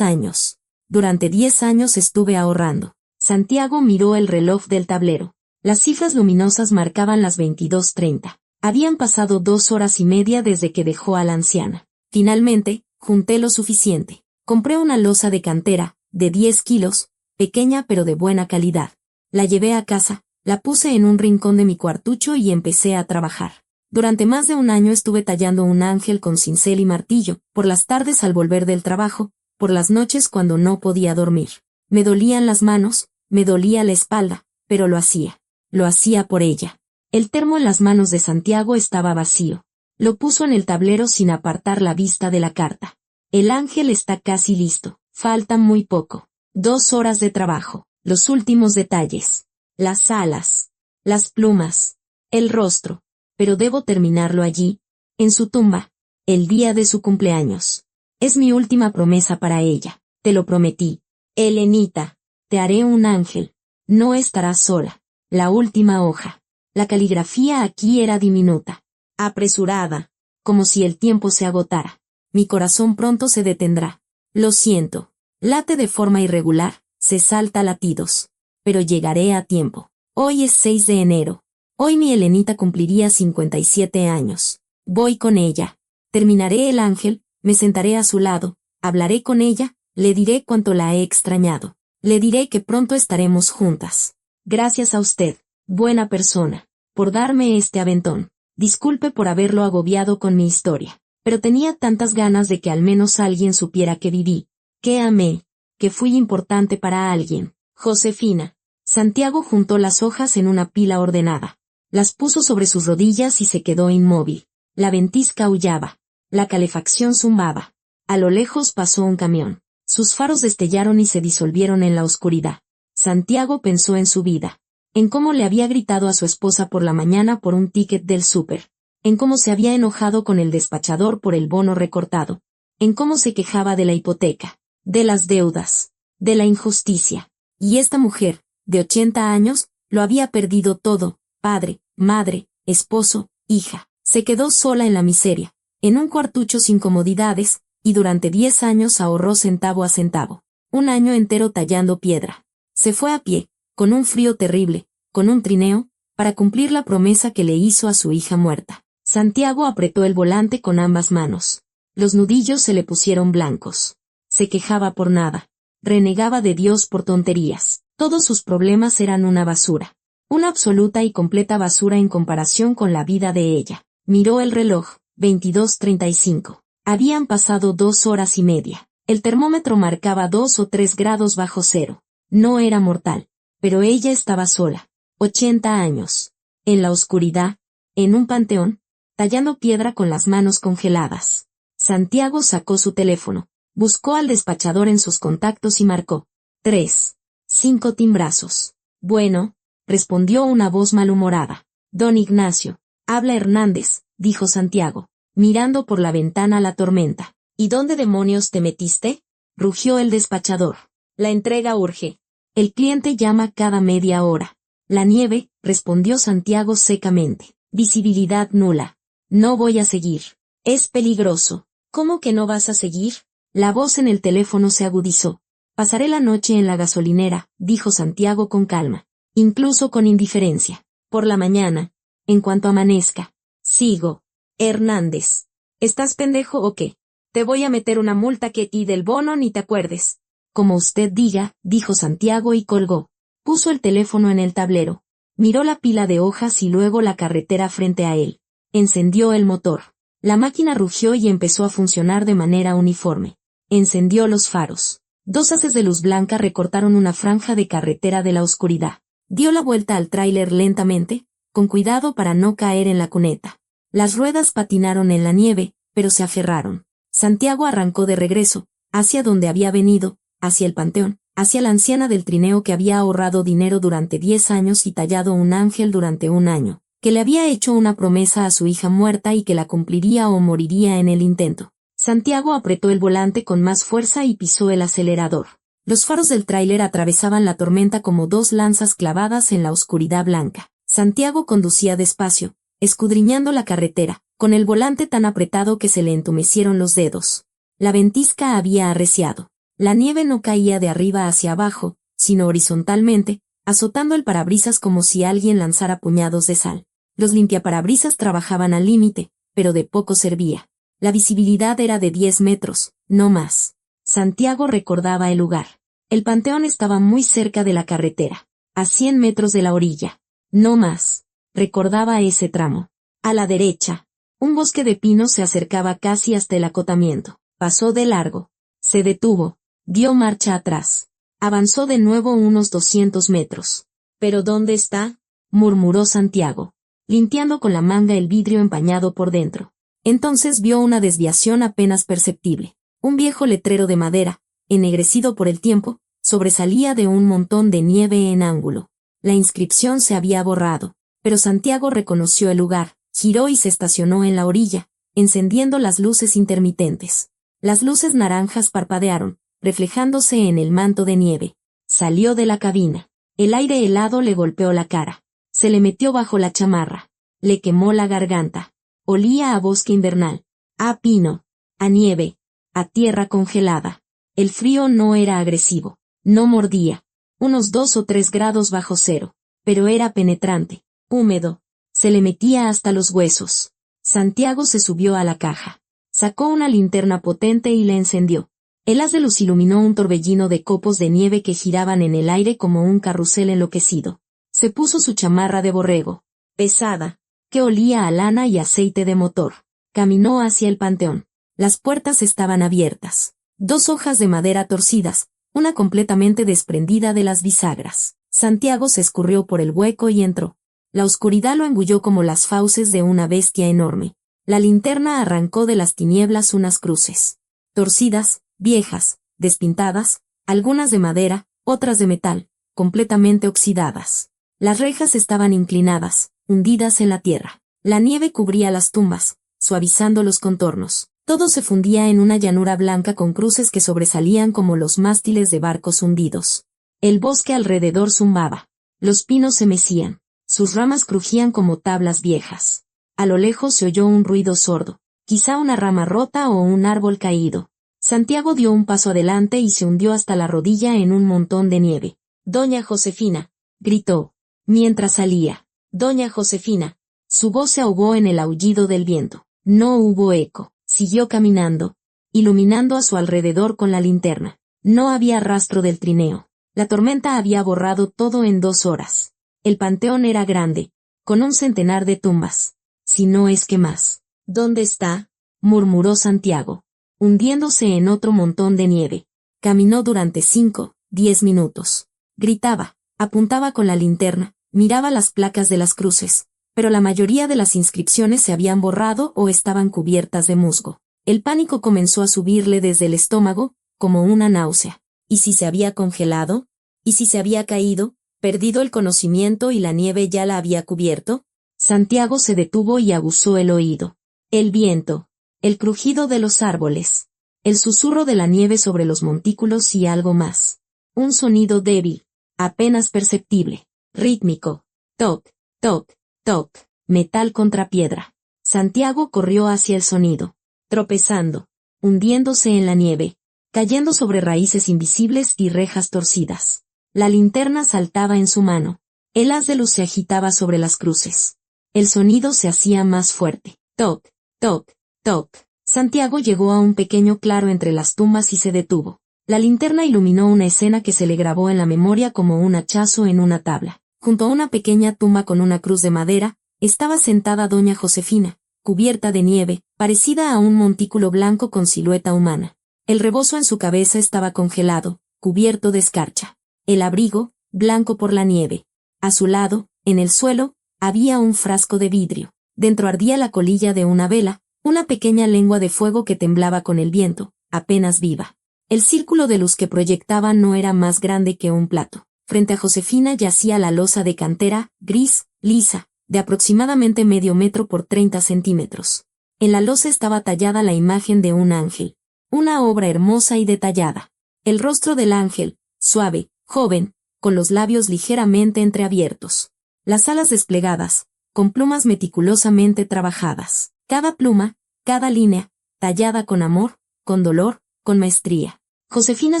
años. Durante 10 años estuve ahorrando. Santiago miró el reloj del tablero. Las cifras luminosas marcaban las 22:30. Habían pasado 2 horas y media desde que dejó a la anciana. Finalmente, junté lo suficiente. Compré una loza de cantera, de 10 kilos, pequeña pero de buena calidad. La llevé a casa, la puse en un rincón de mi cuartucho y empecé a trabajar. Durante más de un año estuve tallando un ángel con cincel y martillo, por las tardes al volver del trabajo, por las noches cuando no podía dormir. Me dolían las manos, me dolía la espalda, pero lo hacía. Lo hacía por ella. El termo en las manos de Santiago estaba vacío. Lo puso en el tablero sin apartar la vista de la carta. El ángel está casi listo. Falta muy poco. 2 horas de trabajo. Los últimos detalles. Las alas. Las plumas. El rostro. Pero debo terminarlo allí, en su tumba, el día de su cumpleaños. Es mi última promesa para ella. Te lo prometí. Helenita, te haré un ángel. No estarás sola. La última hoja. La caligrafía aquí era diminuta. Apresurada. Como si el tiempo se agotara. Mi corazón pronto se detendrá. Lo siento. Late de forma irregular, se salta latidos. Pero llegaré a tiempo. Hoy es 6 de enero. Hoy mi Helenita cumpliría 57 años. Voy con ella. Terminaré el ángel, me sentaré a su lado, hablaré con ella, le diré cuánto la he extrañado. Le diré que pronto estaremos juntas. Gracias a usted, buena persona, por darme este aventón. Disculpe por haberlo agobiado con mi historia, pero tenía tantas ganas de que al menos alguien supiera que viví, que amé, que fui importante para alguien. Josefina. Santiago juntó las hojas en una pila ordenada. Las puso sobre sus rodillas y se quedó inmóvil. La ventisca aullaba. La calefacción zumbaba. A lo lejos pasó un camión. Sus faros destellaron y se disolvieron en la oscuridad. Santiago pensó en su vida. En cómo le había gritado a su esposa por la mañana por un ticket del súper. En cómo se había enojado con el despachador por el bono recortado. En cómo se quejaba de la hipoteca, de las deudas, de la injusticia. Y esta mujer, de 80 años, lo había perdido todo. Padre, madre, esposo, hija. Se quedó sola en la miseria, en un cuartucho sin comodidades, y durante 10 años ahorró centavo a centavo. Un año entero tallando piedra. Se fue a pie, con un frío terrible, con un trineo, para cumplir la promesa que le hizo a su hija muerta. Santiago apretó el volante con ambas manos. Los nudillos se le pusieron blancos. Se quejaba por nada. Renegaba de Dios por tonterías. Todos sus problemas eran una basura. Una absoluta y completa basura en comparación con la vida de ella. Miró el reloj, 22:35. Habían pasado 2 horas y media. El termómetro marcaba 2 o 3 grados bajo cero. No era mortal. Pero ella estaba sola. 80 años. En la oscuridad, en un panteón, tallando piedra con las manos congeladas. Santiago sacó su teléfono. Buscó al despachador en sus contactos y marcó. 3. 5 timbrazos. Bueno, respondió una voz malhumorada. Don Ignacio, habla Hernández, dijo Santiago, mirando por la ventana la tormenta. ¿Y dónde demonios te metiste? Rugió el despachador. La entrega urge. El cliente llama cada media hora. La nieve, respondió Santiago secamente. Visibilidad nula. No voy a seguir. Es peligroso. ¿Cómo que no vas a seguir? La voz en el teléfono se agudizó. Pasaré la noche en la gasolinera, dijo Santiago con calma. Incluso con indiferencia. Por la mañana, en cuanto amanezca. Sigo. Hernández. ¿Estás pendejo o qué? Te voy a meter una multa que y del bono ni te acuerdes. Como usted diga, dijo Santiago y colgó. Puso el teléfono en el tablero. Miró la pila de hojas y luego la carretera frente a él. Encendió el motor. La máquina rugió y empezó a funcionar de manera uniforme. Encendió los faros. 2 haces de luz blanca recortaron una franja de carretera de la oscuridad. Dio la vuelta al tráiler lentamente, con cuidado para no caer en la cuneta. Las ruedas patinaron en la nieve, pero se aferraron. Santiago arrancó de regreso, hacia donde había venido, hacia el panteón, hacia la anciana del trineo que había ahorrado dinero durante 10 años y tallado un ángel durante un año, que le había hecho una promesa a su hija muerta y que la cumpliría o moriría en el intento. Santiago apretó el volante con más fuerza y pisó el acelerador. Los faros del tráiler atravesaban la tormenta como 2 lanzas clavadas en la oscuridad blanca. Santiago conducía despacio, escudriñando la carretera, con el volante tan apretado que se le entumecieron los dedos. La ventisca había arreciado. La nieve no caía de arriba hacia abajo, sino horizontalmente, azotando el parabrisas como si alguien lanzara puñados de sal. Los limpiaparabrisas trabajaban al límite, pero de poco servía. La visibilidad era de 10 metros, no más. Santiago recordaba el lugar. El panteón estaba muy cerca de la carretera, a 100 metros de la orilla. No más. Recordaba ese tramo. A la derecha, un bosque de pinos se acercaba casi hasta el acotamiento. Pasó de largo. Se detuvo. Dio marcha atrás. Avanzó de nuevo unos 200 metros. ¿Pero dónde está?, murmuró Santiago, limpiando con la manga el vidrio empañado por dentro. Entonces vio una desviación apenas perceptible. Un viejo letrero de madera, ennegrecido por el tiempo, sobresalía de un montón de nieve en ángulo. La inscripción se había borrado, pero Santiago reconoció el lugar, giró y se estacionó en la orilla, encendiendo las luces intermitentes. Las luces naranjas parpadearon, reflejándose en el manto de nieve. Salió de la cabina. El aire helado le golpeó la cara. Se le metió bajo la chamarra. Le quemó la garganta. Olía a bosque invernal, a pino, a nieve, a tierra congelada. El frío no era agresivo, no mordía. Unos 2 o 3 grados bajo cero. Pero era penetrante, húmedo. Se le metía hasta los huesos. Santiago se subió a la caja. Sacó una linterna potente y la encendió. El haz de luz iluminó un torbellino de copos de nieve que giraban en el aire como un carrusel enloquecido. Se puso su chamarra de borrego, pesada, que olía a lana y aceite de motor. Caminó hacia el panteón. Las puertas estaban abiertas. 2 hojas de madera torcidas, una completamente desprendida de las bisagras. Santiago se escurrió por el hueco y entró. La oscuridad lo engulló como las fauces de una bestia enorme. La linterna arrancó de las tinieblas unas cruces. Torcidas, viejas, despintadas, algunas de madera, otras de metal, completamente oxidadas. Las rejas estaban inclinadas, hundidas en la tierra. La nieve cubría las tumbas, suavizando los contornos. Todo se fundía en una llanura blanca con cruces que sobresalían como los mástiles de barcos hundidos. El bosque alrededor zumbaba. Los pinos se mecían. Sus ramas crujían como tablas viejas. A lo lejos se oyó un ruido sordo, quizá una rama rota o un árbol caído. Santiago dio un paso adelante y se hundió hasta la rodilla en un montón de nieve. «Doña Josefina», gritó, mientras salía. «Doña Josefina». Su voz se ahogó en el aullido del viento. No hubo eco. Siguió caminando, iluminando a su alrededor con la linterna. No había rastro del trineo. La tormenta había borrado todo en 2 horas. El panteón era grande, con un centenar de tumbas. Si no es que más. «¿Dónde está?», murmuró Santiago, hundiéndose en otro montón de nieve. Caminó durante 5, 10 minutos. Gritaba, apuntaba con la linterna, miraba las placas de las cruces, pero la mayoría de las inscripciones se habían borrado o estaban cubiertas de musgo. El pánico comenzó a subirle desde el estómago, como una náusea. ¿Y si se había congelado? ¿Y si se había caído, perdido el conocimiento y la nieve ya la había cubierto? Santiago se detuvo y aguzó el oído. El viento, el crujido de los árboles, el susurro de la nieve sobre los montículos y algo más. Un sonido débil, apenas perceptible, rítmico. Toc, toc, toc, metal contra piedra. Santiago corrió hacia el sonido, tropezando, hundiéndose en la nieve, cayendo sobre raíces invisibles y rejas torcidas. La linterna saltaba en su mano. El haz de luz se agitaba sobre las cruces. El sonido se hacía más fuerte. Toc, toc, toc. Santiago llegó a un pequeño claro entre las tumbas y se detuvo. La linterna iluminó una escena que se le grabó en la memoria como un hachazo en una tabla. Junto a una pequeña tumba con una cruz de madera, estaba sentada doña Josefina, cubierta de nieve, parecida a un montículo blanco con silueta humana. El rebozo en su cabeza estaba congelado, cubierto de escarcha. El abrigo, blanco por la nieve. A su lado, en el suelo, había un frasco de vidrio. Dentro ardía la colilla de una vela, una pequeña lengua de fuego que temblaba con el viento, apenas viva. El círculo de luz que proyectaba no era más grande que un plato. Frente a Josefina yacía la losa de cantera, gris, lisa, de aproximadamente medio metro por 30 centímetros. En la losa estaba tallada la imagen de un ángel. Una obra hermosa y detallada. El rostro del ángel, suave, joven, con los labios ligeramente entreabiertos. Las alas desplegadas, con plumas meticulosamente trabajadas. Cada pluma, cada línea, tallada con amor, con dolor, con maestría. Josefina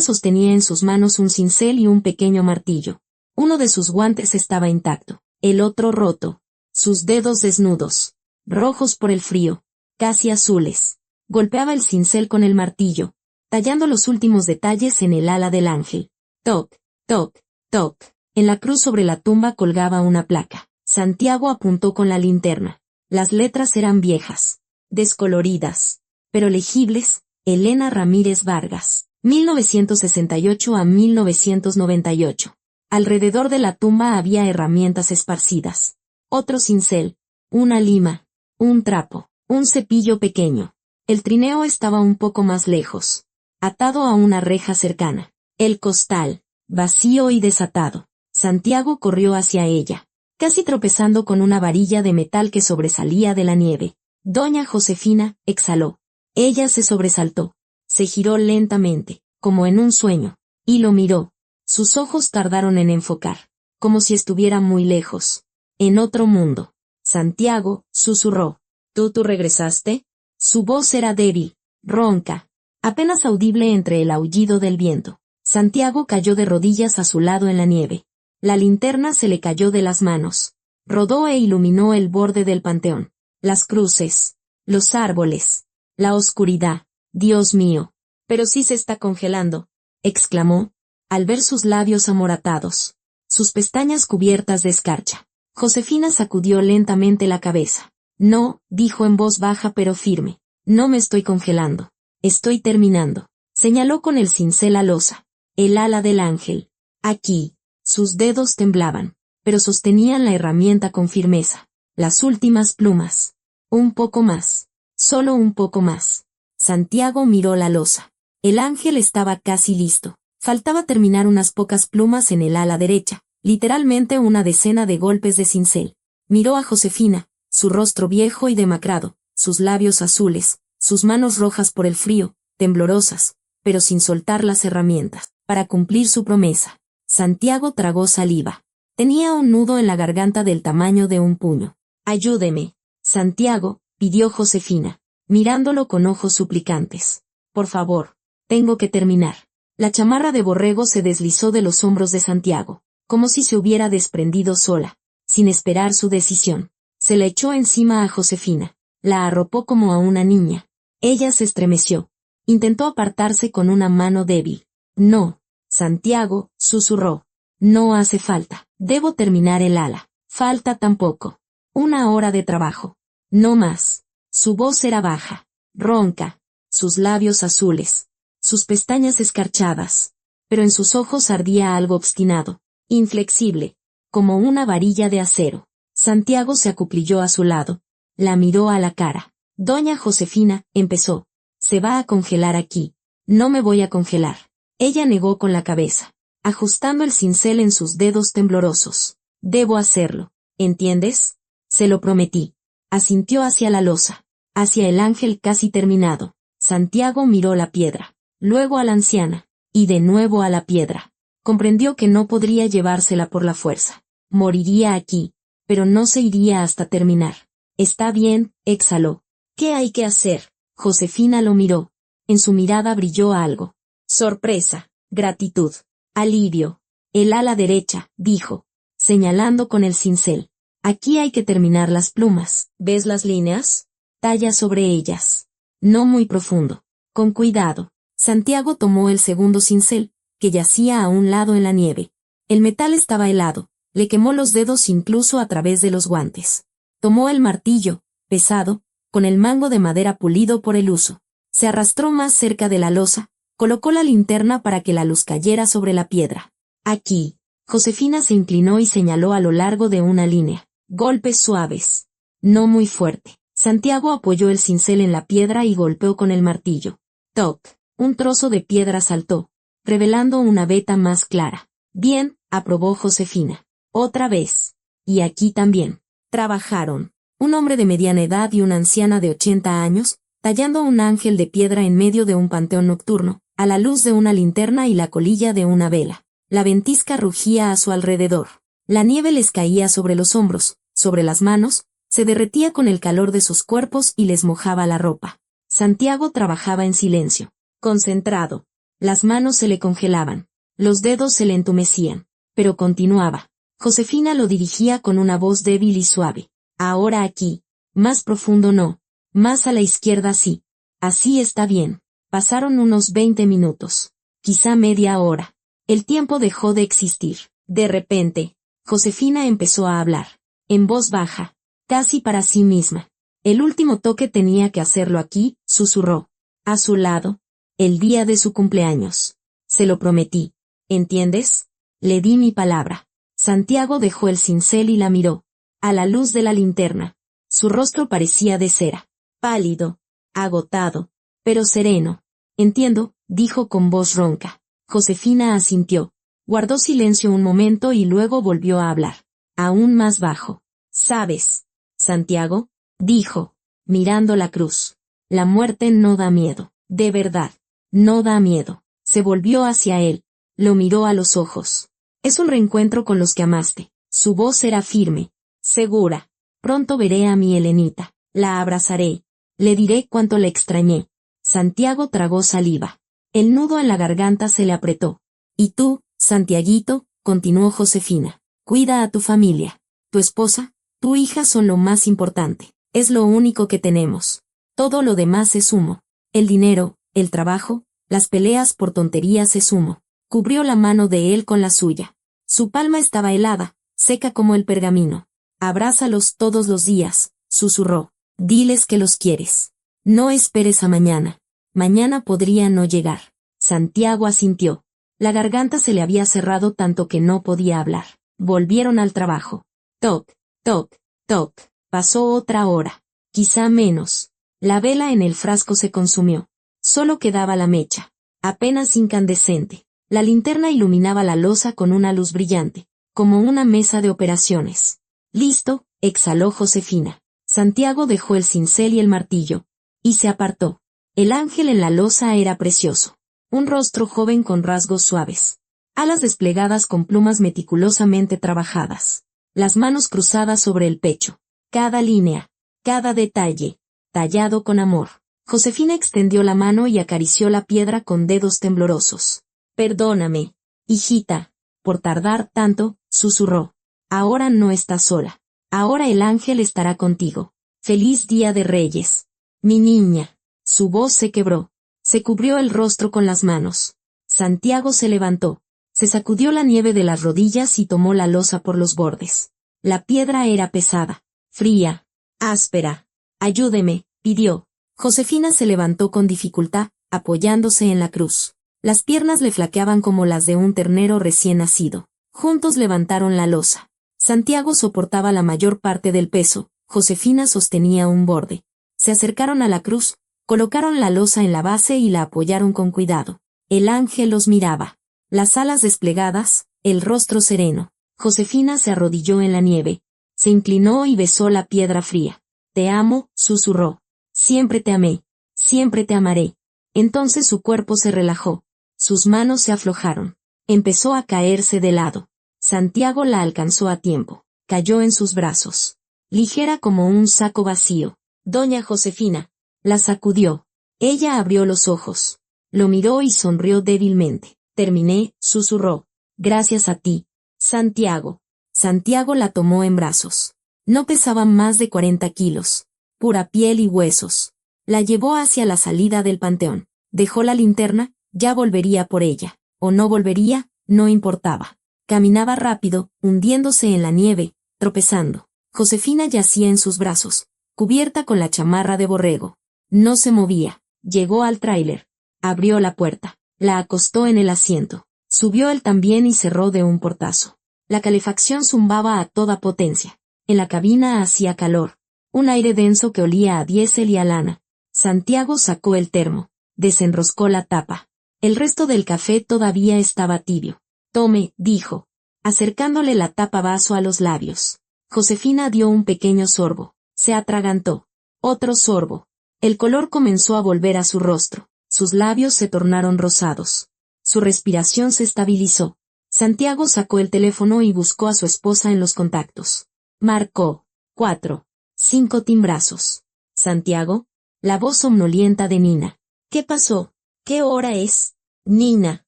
sostenía en sus manos un cincel y un pequeño martillo. Uno de sus guantes estaba intacto, el otro roto. Sus dedos desnudos, rojos por el frío, casi azules. Golpeaba el cincel con el martillo, tallando los últimos detalles en el ala del ángel. Toc, toc, toc. En la cruz sobre la tumba colgaba una placa. Santiago apuntó con la linterna. Las letras eran viejas, descoloridas, pero legibles. Elena Ramírez Vargas, 1968 a 1998. Alrededor de la tumba había herramientas esparcidas. Otro cincel, una lima, un trapo, un cepillo pequeño. El trineo estaba un poco más lejos, atado a una reja cercana. El costal, vacío y desatado. Santiago corrió hacia ella, casi tropezando con una varilla de metal que sobresalía de la nieve. Doña Josefina exhaló. Ella se sobresaltó, se giró lentamente, como en un sueño, y lo miró. Sus ojos tardaron en enfocar, como si estuviera muy lejos, en otro mundo. Santiago susurró. ¿Tú regresaste? Su voz era débil, ronca, apenas audible entre el aullido del viento. Santiago cayó de rodillas a su lado en la nieve. La linterna se le cayó de las manos. Rodó e iluminó el borde del panteón. Las cruces, los árboles, la oscuridad. Dios mío. Pero sí se está congelando, exclamó, al ver sus labios amoratados, sus pestañas cubiertas de escarcha. Josefina sacudió lentamente la cabeza. No, dijo en voz baja pero firme, no me estoy congelando. Estoy terminando. Señaló con el cincel a losa, el ala del ángel. Aquí. Sus dedos temblaban, pero sostenían la herramienta con firmeza. Las últimas plumas. Un poco más. Solo un poco más. Santiago miró la losa. El ángel estaba casi listo. Faltaba terminar unas pocas plumas en el ala derecha, literalmente una decena de golpes de cincel. Miró a Josefina, su rostro viejo y demacrado, sus labios azules, sus manos rojas por el frío, temblorosas, pero sin soltar las herramientas, para cumplir su promesa. Santiago tragó saliva. Tenía un nudo en la garganta del tamaño de un puño. Ayúdeme, Santiago, pidió Josefina, mirándolo con ojos suplicantes. Por favor, tengo que terminar. La chamarra de borrego se deslizó de los hombros de Santiago, como si se hubiera desprendido sola, sin esperar su decisión. Se la echó encima a Josefina, la arropó como a una niña. Ella se estremeció. Intentó apartarse con una mano débil. No. Santiago susurró. No hace falta. Debo terminar el ala. Falta tan poco. 1 hora de trabajo. No más. Su voz era baja, ronca, sus labios azules, sus pestañas escarchadas, pero en sus ojos ardía algo obstinado, inflexible, como una varilla de acero. Santiago se acuclilló a su lado, la miró a la cara. Doña Josefina, empezó. Se va a congelar aquí. No me voy a congelar. Ella negó con la cabeza, ajustando el cincel en sus dedos temblorosos. Debo hacerlo, ¿entiendes? Se lo prometí. Asintió hacia la losa, hacia el ángel casi terminado. Santiago miró la piedra, luego a la anciana, y de nuevo a la piedra. Comprendió que no podría llevársela por la fuerza. Moriría aquí, pero no se iría hasta terminar. Está bien, exhaló. ¿Qué hay que hacer? Josefina lo miró. En su mirada brilló algo. Sorpresa, gratitud, alivio. El ala derecha, dijo, señalando con el cincel. Aquí hay que terminar las plumas. ¿Ves las líneas? Talla sobre ellas. No muy profundo. Con cuidado. Santiago tomó el segundo cincel, que yacía a un lado en la nieve. El metal estaba helado, le quemó los dedos incluso a través de los guantes. Tomó el martillo, pesado, con el mango de madera pulido por el uso. Se arrastró más cerca de la losa, colocó la linterna para que la luz cayera sobre la piedra. Aquí. Josefina se inclinó y señaló a lo largo de una línea. Golpes suaves. No muy fuerte. Santiago apoyó el cincel en la piedra y golpeó con el martillo. Toc. Un trozo de piedra saltó, revelando una veta más clara. Bien, aprobó Josefina. Otra vez. Y aquí también. Trabajaron. Un hombre de mediana edad y una anciana de 80 años, tallando un ángel de piedra en medio de un panteón nocturno, a la luz de una linterna y la colilla de una vela. La ventisca rugía a su alrededor. La nieve les caía sobre los hombros, sobre las manos, Se derretía con el calor de sus cuerpos y les mojaba la ropa. Santiago trabajaba en silencio, concentrado. Las manos se le congelaban, los dedos se le entumecían, pero continuaba. Josefina lo dirigía con una voz débil y suave. Ahora aquí, más profundo no, más a la izquierda sí. Así está bien. Pasaron unos 20 minutos, quizá media hora. El tiempo dejó de existir. De repente, Josefina empezó a hablar, en voz baja, casi para sí misma. El último toque tenía que hacerlo aquí, susurró. A su lado, el día de su cumpleaños. Se lo prometí. ¿Entiendes? Le di mi palabra. Santiago dejó el cincel y la miró. A la luz de la linterna. Su rostro parecía de cera. Pálido. Agotado. Pero sereno. Entiendo, dijo con voz ronca. Josefina asintió. Guardó silencio un momento y luego volvió a hablar. Aún más bajo. ¿Sabes, Santiago? Dijo, mirando la cruz. La muerte no da miedo. De verdad. No da miedo. Se volvió hacia él. Lo miró a los ojos. Es un reencuentro con los que amaste. Su voz era firme. Segura. Pronto veré a mi Helenita. La abrazaré. Le diré cuánto le extrañé. Santiago tragó saliva. El nudo en la garganta se le apretó. Y tú, Santiaguito, continuó Josefina. Cuida a tu familia. Tu esposa, tu hija son lo más importante. Es lo único que tenemos. Todo lo demás es humo. El dinero, el trabajo, las peleas por tonterías es humo. Cubrió la mano de él con la suya. Su palma estaba helada, seca como el pergamino. Abrázalos todos los días, susurró. Diles que los quieres. No esperes a mañana. Mañana podría no llegar. Santiago asintió. La garganta se le había cerrado tanto que no podía hablar. Volvieron al trabajo. Toc, toc, toc. Pasó otra hora. Quizá menos. La vela en el frasco se consumió. Solo quedaba la mecha. Apenas incandescente. La linterna iluminaba la loza con una luz brillante, como una mesa de operaciones. Listo, exhaló Josefina. Santiago dejó el cincel y el martillo. Y se apartó. El ángel en la loza era precioso. Un rostro joven con rasgos suaves. Alas desplegadas con plumas meticulosamente trabajadas. Las manos cruzadas sobre el pecho. Cada línea, cada detalle, tallado con amor. Josefina extendió la mano y acarició la piedra con dedos temblorosos. Perdóname, hijita, por tardar tanto, susurró. Ahora no estás sola. Ahora el ángel estará contigo. Feliz Día de Reyes. Mi niña. Su voz se quebró. Se cubrió el rostro con las manos. Santiago se levantó. Se sacudió la nieve de las rodillas y tomó la loza por los bordes. La piedra era pesada, fría, áspera. Ayúdeme, pidió. Josefina se levantó con dificultad, apoyándose en la cruz. Las piernas le flaqueaban como las de un ternero recién nacido. Juntos levantaron la loza. Santiago soportaba la mayor parte del peso, Josefina sostenía un borde. Se acercaron a la cruz, colocaron la loza en la base y la apoyaron con cuidado. El ángel los miraba. Las alas desplegadas, el rostro sereno. Josefina se arrodilló en la nieve. Se inclinó y besó la piedra fría. Te amo, susurró. Siempre te amé. Siempre te amaré. Entonces su cuerpo se relajó. Sus manos se aflojaron. Empezó a caerse de lado. Santiago la alcanzó a tiempo. Cayó en sus brazos. Ligera como un saco vacío. Doña Josefina. La sacudió. Ella abrió los ojos. Lo miró y sonrió débilmente. Terminé, susurró. Gracias a ti, Santiago. Santiago la tomó en brazos. No pesaba más de 40 kilos. Pura piel y huesos. La llevó hacia la salida del panteón. Dejó la linterna, ya volvería por ella. O no volvería, no importaba. Caminaba rápido, hundiéndose en la nieve, tropezando. Josefina yacía en sus brazos, cubierta con la chamarra de borrego. No se movía. Llegó al tráiler. Abrió la puerta. La acostó en el asiento. Subió él también y cerró de un portazo. La calefacción zumbaba a toda potencia. En la cabina hacía calor. Un aire denso que olía a diésel y a lana. Santiago sacó el termo. Desenroscó la tapa. El resto del café todavía estaba tibio. Tome, dijo, acercándole la tapa vaso a los labios. Josefina dio un pequeño sorbo. Se atragantó. Otro sorbo. El color comenzó a volver a su rostro. Sus labios se tornaron rosados. Su respiración se estabilizó. Santiago sacó el teléfono y buscó a su esposa en los contactos. Marcó. 4. 5 timbrazos. Santiago, la voz somnolienta de Nina. ¿Qué pasó? ¿Qué hora es? Nina.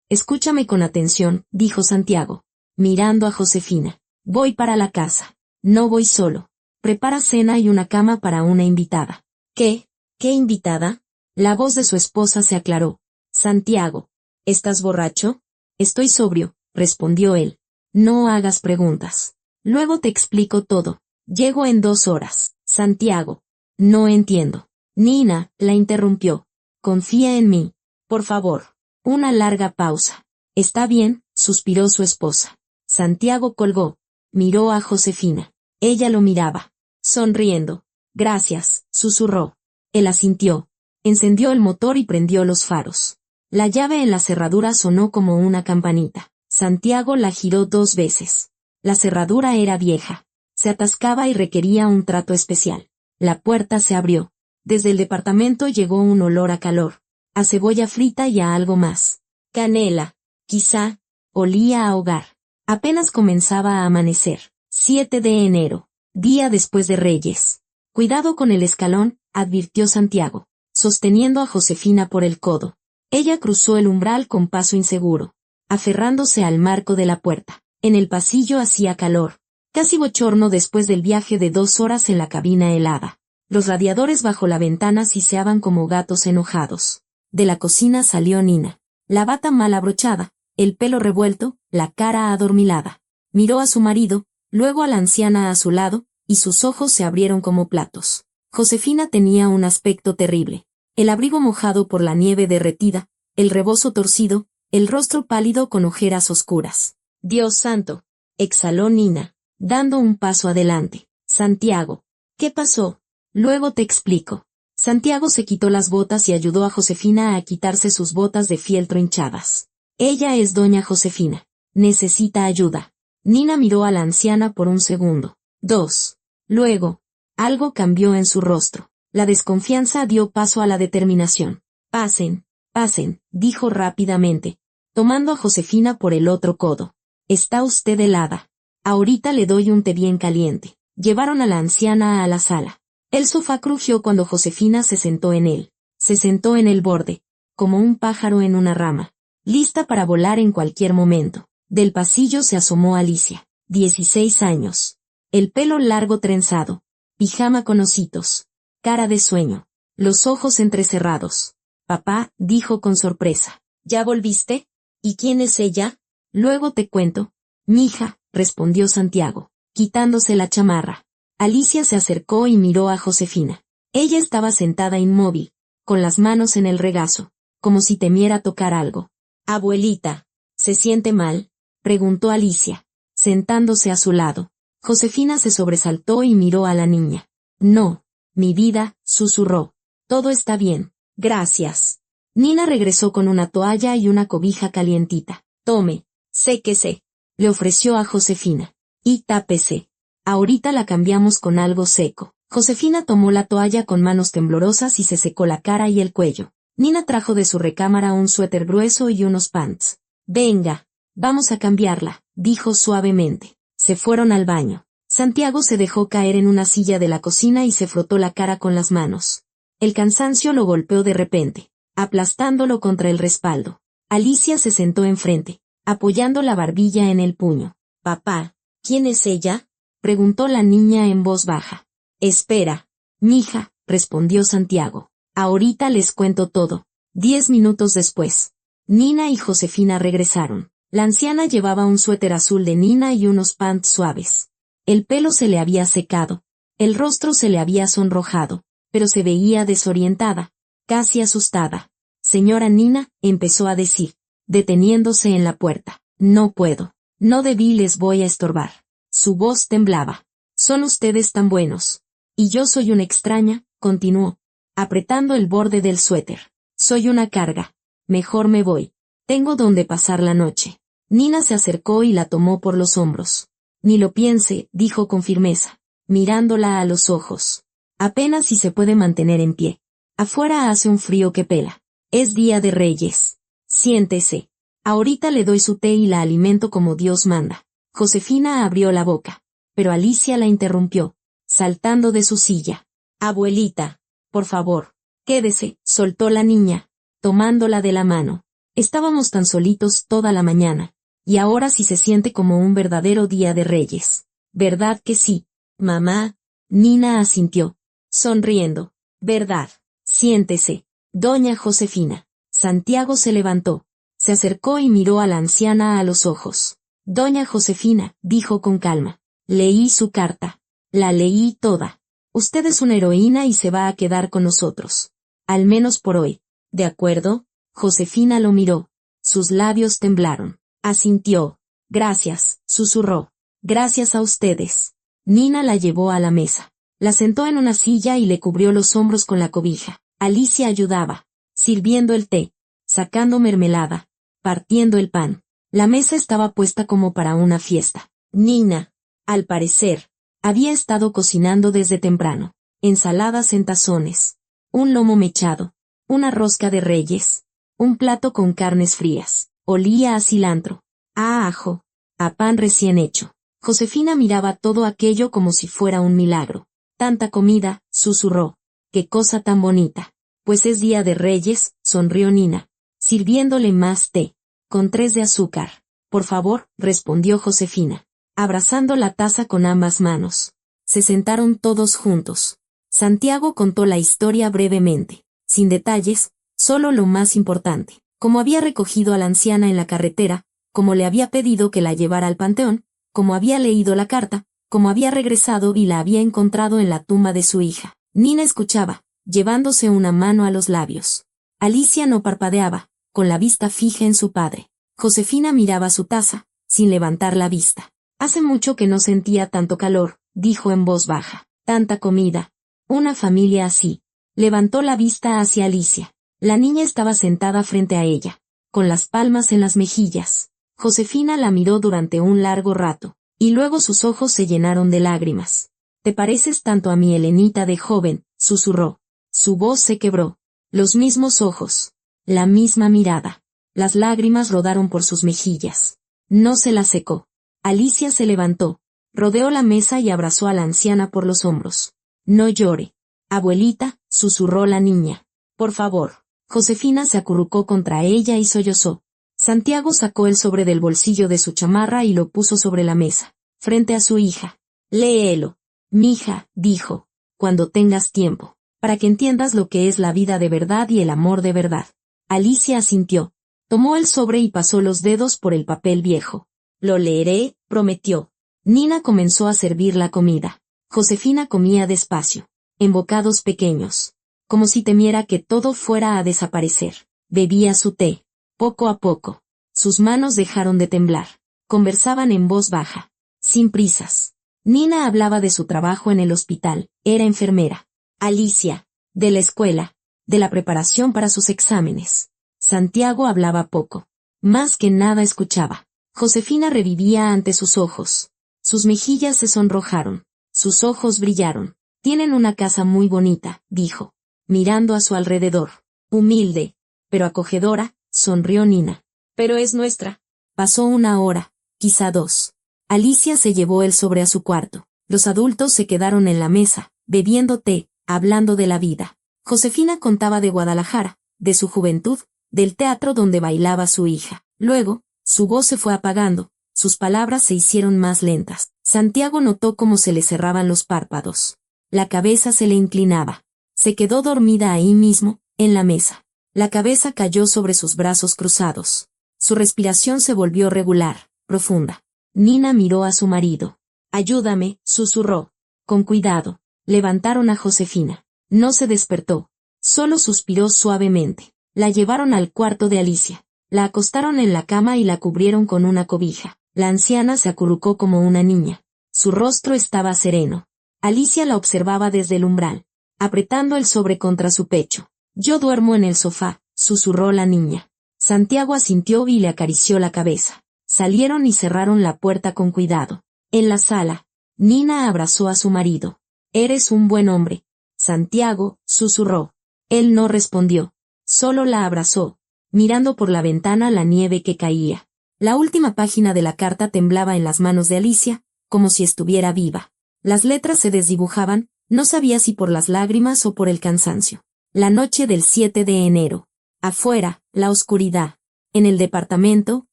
Escúchame con atención, dijo Santiago, mirando a Josefina. Voy para la casa. No voy solo. Prepara cena y una cama para una invitada. ¿Qué? ¿Qué invitada? La voz de su esposa se aclaró. Santiago, ¿estás borracho? Estoy sobrio, respondió él. No hagas preguntas. Luego te explico todo. Llego en 2 horas. Santiago. No entiendo. Nina, la interrumpió. Confía en mí. Por favor. Una larga pausa. Está bien, suspiró su esposa. Santiago colgó. Miró a Josefina. Ella lo miraba. Sonriendo. Gracias, susurró. Él asintió. Encendió el motor y prendió los faros. La llave en la cerradura sonó como una campanita. Santiago la giró 2 veces. La cerradura era vieja. Se atascaba y requería un trato especial. La puerta se abrió. Desde el departamento llegó un olor a calor, a cebolla frita y a algo más. Canela. Quizá. Olía a hogar. Apenas comenzaba a amanecer. 7 de enero. Día después de Reyes. Cuidado con el escalón, advirtió Santiago, sosteniendo a Josefina por el codo. Ella cruzó el umbral con paso inseguro, aferrándose al marco de la puerta. En el pasillo hacía calor, casi bochorno después del viaje de 2 horas en la cabina helada. Los radiadores bajo la ventana siseaban como gatos enojados. De la cocina salió Nina. La bata mal abrochada, el pelo revuelto, la cara adormilada. Miró a su marido, luego a la anciana a su lado, y sus ojos se abrieron como platos. Josefina tenía un aspecto terrible. El abrigo mojado por la nieve derretida, el rebozo torcido, el rostro pálido con ojeras oscuras. Dios santo, exhaló Nina, dando un paso adelante. Santiago. ¿Qué pasó? Luego te explico. Santiago se quitó las botas y ayudó a Josefina a quitarse sus botas de fieltro hinchadas. Ella es doña Josefina. Necesita ayuda. Nina miró a la anciana por un segundo. 2. Luego, algo cambió en su rostro. La desconfianza dio paso a la determinación. Pasen, pasen, dijo rápidamente, tomando a Josefina por el otro codo. Está usted helada. Ahorita le doy un té bien caliente. Llevaron a la anciana a la sala. El sofá crujió cuando Josefina se sentó en él. Se sentó en el borde, como un pájaro en una rama, lista para volar en cualquier momento. Del pasillo se asomó Alicia. 16 años. El pelo largo trenzado. Pijama con ositos. Cara de sueño. Los ojos entrecerrados. Papá, dijo con sorpresa. ¿Ya volviste? ¿Y quién es ella? Luego te cuento. Mija, respondió Santiago, quitándose la chamarra. Alicia se acercó y miró a Josefina. Ella estaba sentada inmóvil, con las manos en el regazo, como si temiera tocar algo. Abuelita, ¿se siente mal?, preguntó Alicia, sentándose a su lado. Josefina se sobresaltó y miró a la niña. No, mi vida, susurró. Todo está bien, gracias. Nina regresó con una toalla y una cobija calientita. Tome, séquese, le ofreció a Josefina. Y tápese. Ahorita la cambiamos con algo seco. Josefina tomó la toalla con manos temblorosas y se secó la cara y el cuello. Nina trajo de su recámara un suéter grueso y unos pants. Venga, vamos a cambiarla, dijo suavemente. Se fueron al baño. Santiago se dejó caer en una silla de la cocina y se frotó la cara con las manos. El cansancio lo golpeó de repente, aplastándolo contra el respaldo. Alicia se sentó enfrente, apoyando la barbilla en el puño. Papá, ¿quién es ella?, preguntó la niña en voz baja. Espera, mija, respondió Santiago. Ahorita les cuento todo. 10 minutos después. Nina y Josefina regresaron. La anciana llevaba un suéter azul de Nina y unos pants suaves. El pelo se le había secado. El rostro se le había sonrojado, pero se veía desorientada, casi asustada. Señora Nina, empezó a decir, deteniéndose en la puerta. No puedo. No debí, les voy a estorbar. Su voz temblaba. Son ustedes tan buenos. Y yo soy una extraña, continuó, apretando el borde del suéter. Soy una carga. Mejor me voy. Tengo donde pasar la noche. Nina se acercó y la tomó por los hombros. Ni lo piense, dijo con firmeza, mirándola a los ojos. Apenas si se puede mantener en pie. Afuera hace un frío que pela. Es día de Reyes. Siéntese. Ahorita le doy su té y la alimento como Dios manda. Josefina abrió la boca, pero Alicia la interrumpió. saltando de su silla. Abuelita, por favor, quédese, soltó la niña, tomándola de la mano. Estábamos tan solitos toda la mañana, y ahora sí se siente como un verdadero día de Reyes. ¿Verdad que sí, mamá? Nina asintió, sonriendo. ¿Verdad? Siéntese, doña Josefina. Santiago se levantó, se acercó y miró a la anciana a los ojos. Doña Josefina, dijo con calma, leí su carta. La leí toda. Usted es una heroína y se va a quedar con nosotros. Al menos por hoy. ¿De acuerdo? Josefina lo miró. Sus labios temblaron. Asintió. Gracias, susurró. Gracias a ustedes. Nina la llevó a la mesa. La sentó en una silla y le cubrió los hombros con la cobija. Alicia ayudaba, sirviendo el té, sacando mermelada, partiendo el pan. La mesa estaba puesta como para una fiesta. Nina, al parecer, había estado cocinando desde temprano. Ensaladas en tazones, un lomo mechado, una rosca de reyes, un plato con carnes frías. Olía a cilantro, a ajo, a pan recién hecho. Josefina miraba todo aquello como si fuera un milagro. Tanta comida, susurró. Qué cosa tan bonita. Pues es día de Reyes, sonrió Nina, sirviéndole más té, con 3 de azúcar. Por favor, respondió Josefina, abrazando la taza con ambas manos. Se sentaron todos juntos. Santiago contó la historia brevemente, sin detalles, solo lo más importante. Como había recogido a la anciana en la carretera, como le había pedido que la llevara al panteón, como había leído la carta, como había regresado y la había encontrado en la tumba de su hija. Nina escuchaba, llevándose una mano a los labios. Alicia no parpadeaba, con la vista fija en su padre. Josefina miraba su taza, sin levantar la vista. Hace mucho que no sentía tanto calor, dijo en voz baja. Tanta comida. Una familia así. Levantó la vista hacia Alicia. La niña estaba sentada frente a ella, con las palmas en las mejillas. Josefina la miró durante un largo rato, y luego sus ojos se llenaron de lágrimas. «Te pareces tanto a mi Helenita de joven», susurró. Su voz se quebró. Los mismos ojos. La misma mirada. Las lágrimas rodaron por sus mejillas. No se las secó. Alicia se levantó, rodeó la mesa y abrazó a la anciana por los hombros. «No llore. Abuelita», susurró la niña. «Por favor». Josefina se acurrucó contra ella y sollozó. Santiago sacó el sobre del bolsillo de su chamarra y lo puso sobre la mesa, frente a su hija. «Léelo, mija», dijo, «cuando tengas tiempo, para que entiendas lo que es la vida de verdad y el amor de verdad». Alicia asintió. Tomó el sobre y pasó los dedos por el papel viejo. «Lo leeré», prometió. Nina comenzó a servir la comida. Josefina comía despacio, en bocados pequeños, como si temiera que todo fuera a desaparecer. Bebía su té. Poco a poco, sus manos dejaron de temblar. Conversaban en voz baja, sin prisas. Nina hablaba de su trabajo en el hospital, era enfermera. Alicia, de la escuela, de la preparación para sus exámenes. Santiago hablaba poco. Más que nada escuchaba. Josefina revivía ante sus ojos. Sus mejillas se sonrojaron. Sus ojos brillaron. «Tienen una casa muy bonita», dijo, mirando a su alrededor. «Humilde, pero acogedora», sonrió Nina. «Pero es nuestra». Pasó 1 hora, quizá 2. Alicia se llevó el sobre a su cuarto. Los adultos se quedaron en la mesa, bebiendo té, hablando de la vida. Josefina contaba de Guadalajara, de su juventud, del teatro donde bailaba su hija. Luego, su voz se fue apagando, sus palabras se hicieron más lentas. Santiago notó cómo se le cerraban los párpados. La cabeza se le inclinaba. Se quedó dormida ahí mismo, en la mesa. La cabeza cayó sobre sus brazos cruzados. Su respiración se volvió regular, profunda. Nina miró a su marido. «Ayúdame», susurró. Con cuidado. Levantaron a Josefina. No se despertó. Solo suspiró suavemente. La llevaron al cuarto de Alicia. La acostaron en la cama y la cubrieron con una cobija. La anciana se acurrucó como una niña. Su rostro estaba sereno. Alicia la observaba desde el umbral, apretando el sobre contra su pecho. «Yo duermo en el sofá», susurró la niña. Santiago asintió y le acarició la cabeza. Salieron y cerraron la puerta con cuidado. En la sala, Nina abrazó a su marido. «Eres un buen hombre», Santiago, susurró. Él no respondió. Solo la abrazó, mirando por la ventana la nieve que caía. La última página de la carta temblaba en las manos de Alicia, como si estuviera viva. Las letras se desdibujaban, no sabía si por las lágrimas o por el cansancio. La noche del 7 de enero. Afuera, la oscuridad. En el departamento,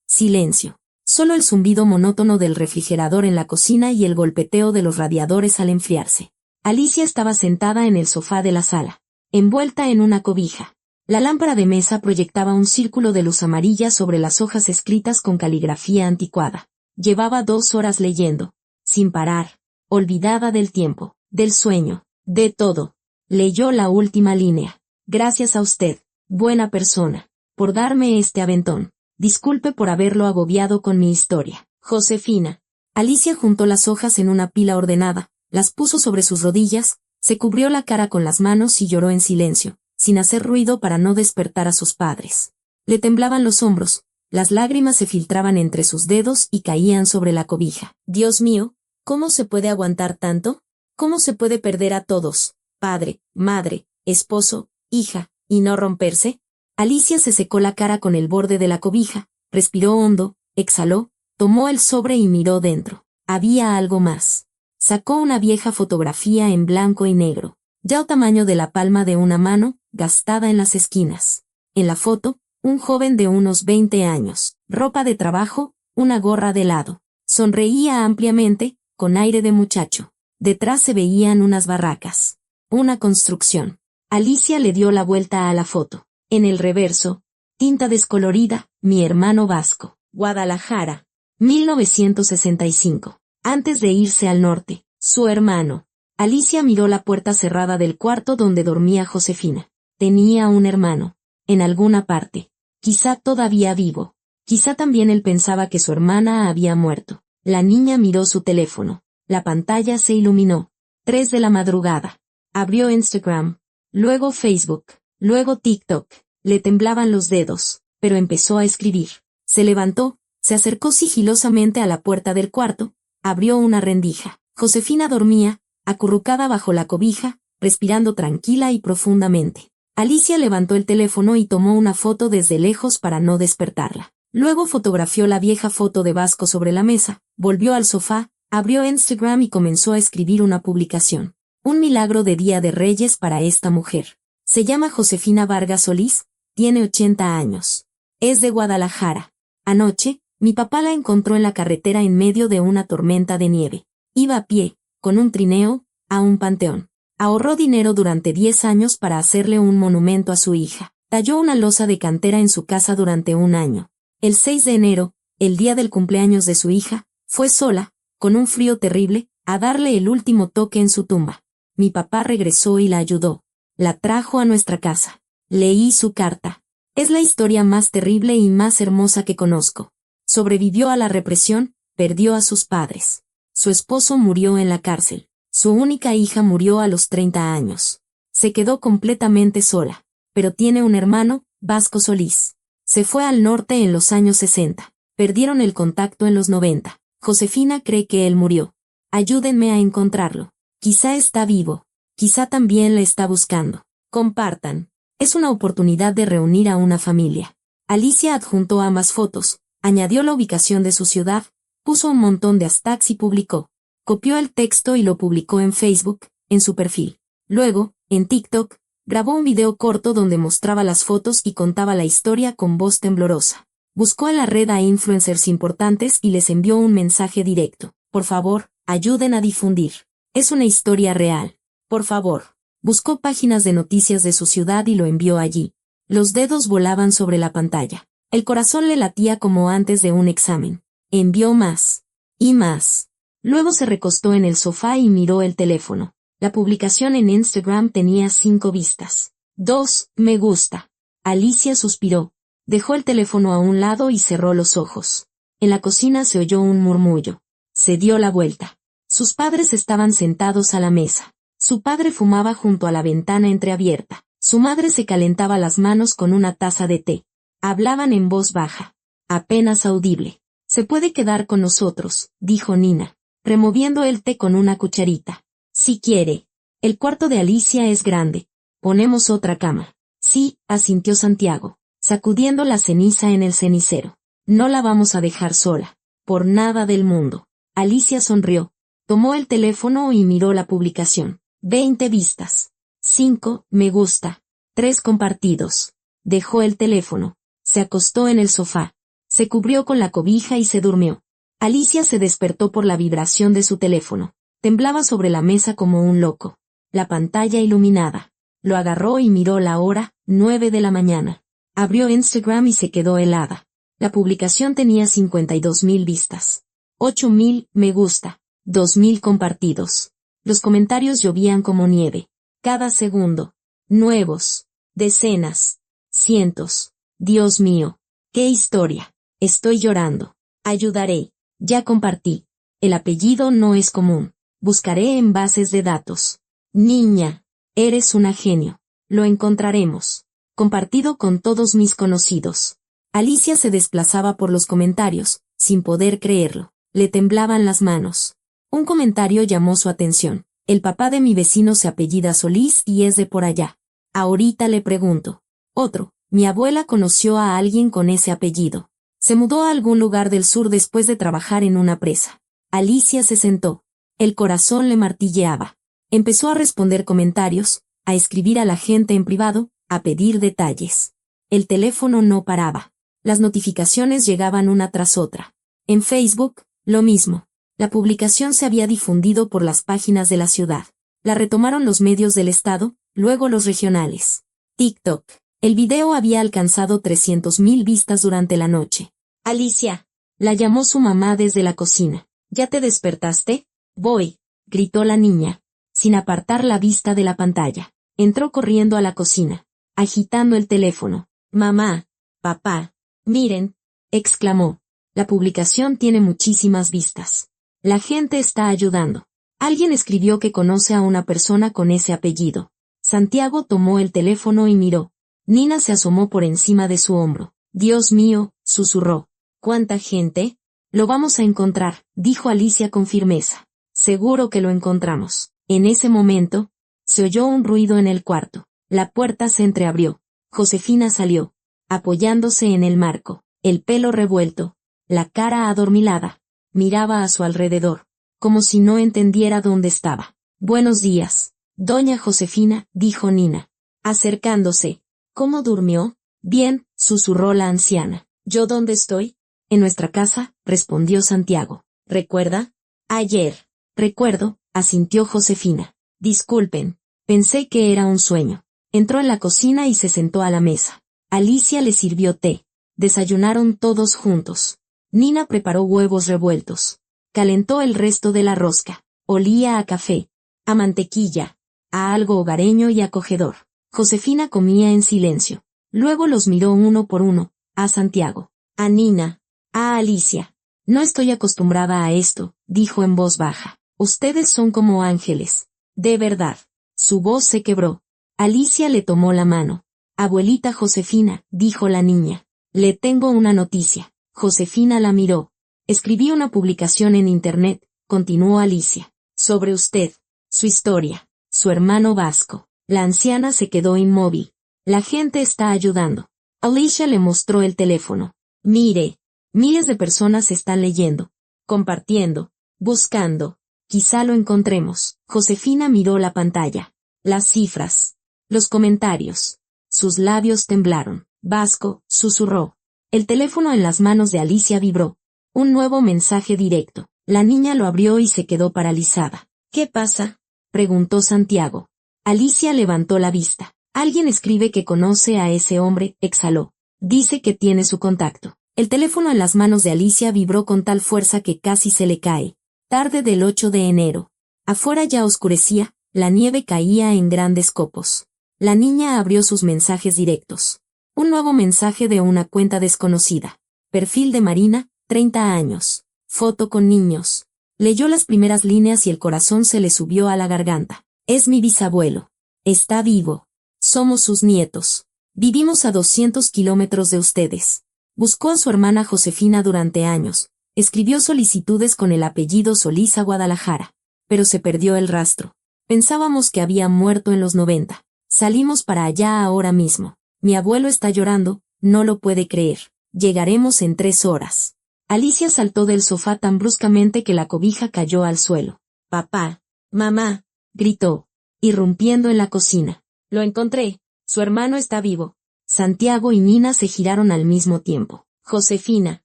silencio. Solo el zumbido monótono del refrigerador en la cocina y el golpeteo de los radiadores al enfriarse. Alicia estaba sentada en el sofá de la sala, envuelta en una cobija. La lámpara de mesa proyectaba un círculo de luz amarilla sobre las hojas escritas con caligrafía anticuada. Llevaba 2 horas leyendo, sin parar, olvidada del tiempo, del sueño, de todo. Leyó la última línea. Gracias a usted, buena persona, por darme este aventón. Disculpe por haberlo agobiado con mi historia. Josefina. Alicia juntó las hojas en una pila ordenada, las puso sobre sus rodillas, se cubrió la cara con las manos y lloró en silencio, sin hacer ruido para no despertar a sus padres. Le temblaban los hombros, las lágrimas se filtraban entre sus dedos y caían sobre la cobija. Dios mío, ¿cómo se puede aguantar tanto? ¿Cómo se puede perder a todos, padre, madre, esposo, hija, y no romperse? Alicia se secó la cara con el borde de la cobija, respiró hondo, exhaló, tomó el sobre y miró dentro. Había algo más. Sacó una vieja fotografía en blanco y negro, ya al tamaño de la palma de una mano, gastada en las esquinas. En la foto, un joven de unos 20 años, ropa de trabajo, una gorra de lado. Sonreía ampliamente, con aire de muchacho. Detrás se veían unas barracas. Una construcción. Alicia le dio la vuelta a la foto. En el reverso, tinta descolorida, mi hermano Vasco, Guadalajara, 1965. Antes de irse al norte, su hermano. Alicia miró la puerta cerrada del cuarto donde dormía Josefina. Tenía un hermano. En alguna parte. Quizá todavía vivo. Quizá también él pensaba que su hermana había muerto. La niña miró su teléfono. La pantalla se iluminó. 3 de la madrugada. Abrió Instagram. Luego Facebook. Luego TikTok. Le temblaban los dedos, pero empezó a escribir. Se levantó, se acercó sigilosamente a la puerta del cuarto, abrió una rendija. Josefina dormía, acurrucada bajo la cobija, respirando tranquila y profundamente. Alicia levantó el teléfono y tomó una foto desde lejos para no despertarla. Luego fotografió la vieja foto de Vasco sobre la mesa, volvió al sofá, abrió Instagram y comenzó a escribir una publicación. Un milagro de Día de Reyes para esta mujer. Se llama Josefina Vargas Solís, tiene 80 años. Es de Guadalajara. Anoche, mi papá la encontró en la carretera en medio de una tormenta de nieve. Iba a pie, con un trineo, a un panteón. Ahorró dinero durante 10 años para hacerle un monumento a su hija. Talló una losa de cantera en su casa durante un año. El 6 de enero, el día del cumpleaños de su hija, fue sola, con un frío terrible, a darle el último toque en su tumba. Mi papá regresó y la ayudó. La trajo a nuestra casa. Leí su carta. Es la historia más terrible y más hermosa que conozco. Sobrevivió a la represión, perdió a sus padres. Su esposo murió en la cárcel. Su única hija murió a los 30 años. Se quedó completamente sola. Pero tiene un hermano, Vasco Solís. Se fue al norte en los años 60. Perdieron el contacto en los 90. Josefina cree que él murió. Ayúdenme a encontrarlo. Quizá está vivo. Quizá también la está buscando. Compartan. Es una oportunidad de reunir a una familia. Alicia adjuntó ambas fotos, añadió la ubicación de su ciudad, puso un montón de hashtags y publicó. Copió el texto y lo publicó en Facebook, en su perfil. Luego, en TikTok, grabó un video corto donde mostraba las fotos y contaba la historia con voz temblorosa. Buscó en la red a influencers importantes y les envió un mensaje directo. Por favor, ayuden a difundir. Es una historia real. Por favor. Buscó páginas de noticias de su ciudad y lo envió allí. Los dedos volaban sobre la pantalla. El corazón le latía como antes de un examen. Envió más. Y más. Luego se recostó en el sofá y miró el teléfono. La publicación en Instagram tenía 5 vistas. 2 me gusta. Alicia suspiró. Dejó el teléfono a un lado y cerró los ojos. En la cocina se oyó un murmullo. Se dio la vuelta. Sus padres estaban sentados a la mesa. Su padre fumaba junto a la ventana entreabierta. Su madre se calentaba las manos con una taza de té. Hablaban en voz baja, apenas audible. «Se puede quedar con nosotros», dijo Nina, removiendo el té con una cucharita. «Si quiere. El cuarto de Alicia es grande. Ponemos otra cama». «Sí», asintió Santiago, sacudiendo la ceniza en el cenicero. «No la vamos a dejar sola. Por nada del mundo». Alicia sonrió. Tomó el teléfono y miró la publicación. 20 vistas. 5 me gusta. 3 compartidos. Dejó el teléfono. Se acostó en el sofá. Se cubrió con la cobija y se durmió. Alicia se despertó por la vibración de su teléfono. Temblaba sobre la mesa como un loco. La pantalla iluminada. Lo agarró y miró la hora, 9 de la mañana. Abrió Instagram y se quedó helada. La publicación tenía 52.000 vistas. 8.000 me gusta. 2.000 compartidos. Los comentarios llovían como nieve. Cada segundo. Nuevos. Decenas. Cientos. Dios mío. ¡Qué historia! Estoy llorando. Ayudaré. Ya compartí. El apellido no es común. Buscaré en bases de datos. Niña. Eres una genio. Lo encontraremos. Compartido con todos mis conocidos. Alicia se desplazaba por los comentarios, sin poder creerlo. Le temblaban las manos. Un comentario llamó su atención. El papá de mi vecino se apellida Solís y es de por allá. Ahorita le pregunto. Otro. Mi abuela conoció a alguien con ese apellido. Se mudó a algún lugar del sur después de trabajar en una presa. Alicia se sentó. El corazón le martilleaba. Empezó a responder comentarios, a escribir a la gente en privado, a pedir detalles. El teléfono no paraba. Las notificaciones llegaban una tras otra. En Facebook, lo mismo. La publicación se había difundido por las páginas de la ciudad. La retomaron los medios del estado, luego los regionales. TikTok. El video había alcanzado 300.000 vistas durante la noche. Alicia. La llamó su mamá desde la cocina. ¿Ya te despertaste? Voy, gritó la niña, sin apartar la vista de la pantalla. Entró corriendo a la cocina, agitando el teléfono. Mamá, papá, miren, exclamó. La publicación tiene muchísimas vistas. La gente está ayudando. Alguien escribió que conoce a una persona con ese apellido. Santiago tomó el teléfono y miró. Nina se asomó por encima de su hombro. Dios mío, susurró. ¿Cuánta gente? Lo vamos a encontrar, dijo Alicia con firmeza. Seguro que lo encontramos. En ese momento, se oyó un ruido en el cuarto. La puerta se entreabrió. Josefina salió, apoyándose en el marco, el pelo revuelto, la cara adormilada. Miraba a su alrededor, como si no entendiera dónde estaba. Buenos días, doña Josefina, dijo Nina, acercándose. ¿Cómo durmió? Bien, susurró la anciana. ¿Yo dónde estoy? En nuestra casa, respondió Santiago. ¿Recuerda? Ayer. Recuerdo, asintió Josefina. Disculpen, pensé que era un sueño. Entró en la cocina y se sentó a la mesa. Alicia le sirvió té. Desayunaron todos juntos. Nina preparó huevos revueltos. Calentó el resto de la rosca. Olía a café, a mantequilla, a algo hogareño y acogedor. Josefina comía en silencio. Luego los miró uno por uno, a Santiago, a Nina, a Alicia. No estoy acostumbrada a esto, dijo en voz baja. Ustedes son como ángeles. De verdad. Su voz se quebró. Alicia le tomó la mano. Abuelita Josefina, dijo la niña. Le tengo una noticia. Josefina la miró. Escribí una publicación en internet, continuó Alicia. Sobre usted, su historia, su hermano Vasco. La anciana se quedó inmóvil. La gente está ayudando. Alicia le mostró el teléfono. Mire, miles de personas están leyendo, compartiendo, buscando. Quizá lo encontremos. Josefina miró la pantalla. Las cifras. Los comentarios. Sus labios temblaron. Vasco, susurró. El teléfono en las manos de Alicia vibró. Un nuevo mensaje directo. La niña lo abrió y se quedó paralizada. ¿Qué pasa? Preguntó Santiago. Alicia levantó la vista. Alguien escribe que conoce a ese hombre, exhaló. Dice que tiene su contacto. El teléfono en las manos de Alicia vibró con tal fuerza que casi se le cae. Tarde del 8 de enero. Afuera ya oscurecía, la nieve caía en grandes copos. La niña abrió sus mensajes directos. Un nuevo mensaje de una cuenta desconocida. Perfil de Marina, 30 años. Foto con niños. Leyó las primeras líneas y el corazón se le subió a la garganta. Es mi bisabuelo. Está vivo. Somos sus nietos. Vivimos a 200 kilómetros de ustedes. Buscó a su hermana Josefina durante años. Escribió solicitudes con el apellido Solís a Guadalajara. Pero se perdió el rastro. Pensábamos que había muerto en los 90. Salimos para allá ahora mismo. Mi abuelo está llorando, no lo puede creer. Llegaremos en 3 horas. Alicia saltó del sofá tan bruscamente que la cobija cayó al suelo. Papá, mamá, gritó, irrumpiendo en la cocina. Lo encontré. Su hermano está vivo. Santiago y Nina se giraron al mismo tiempo. Josefina,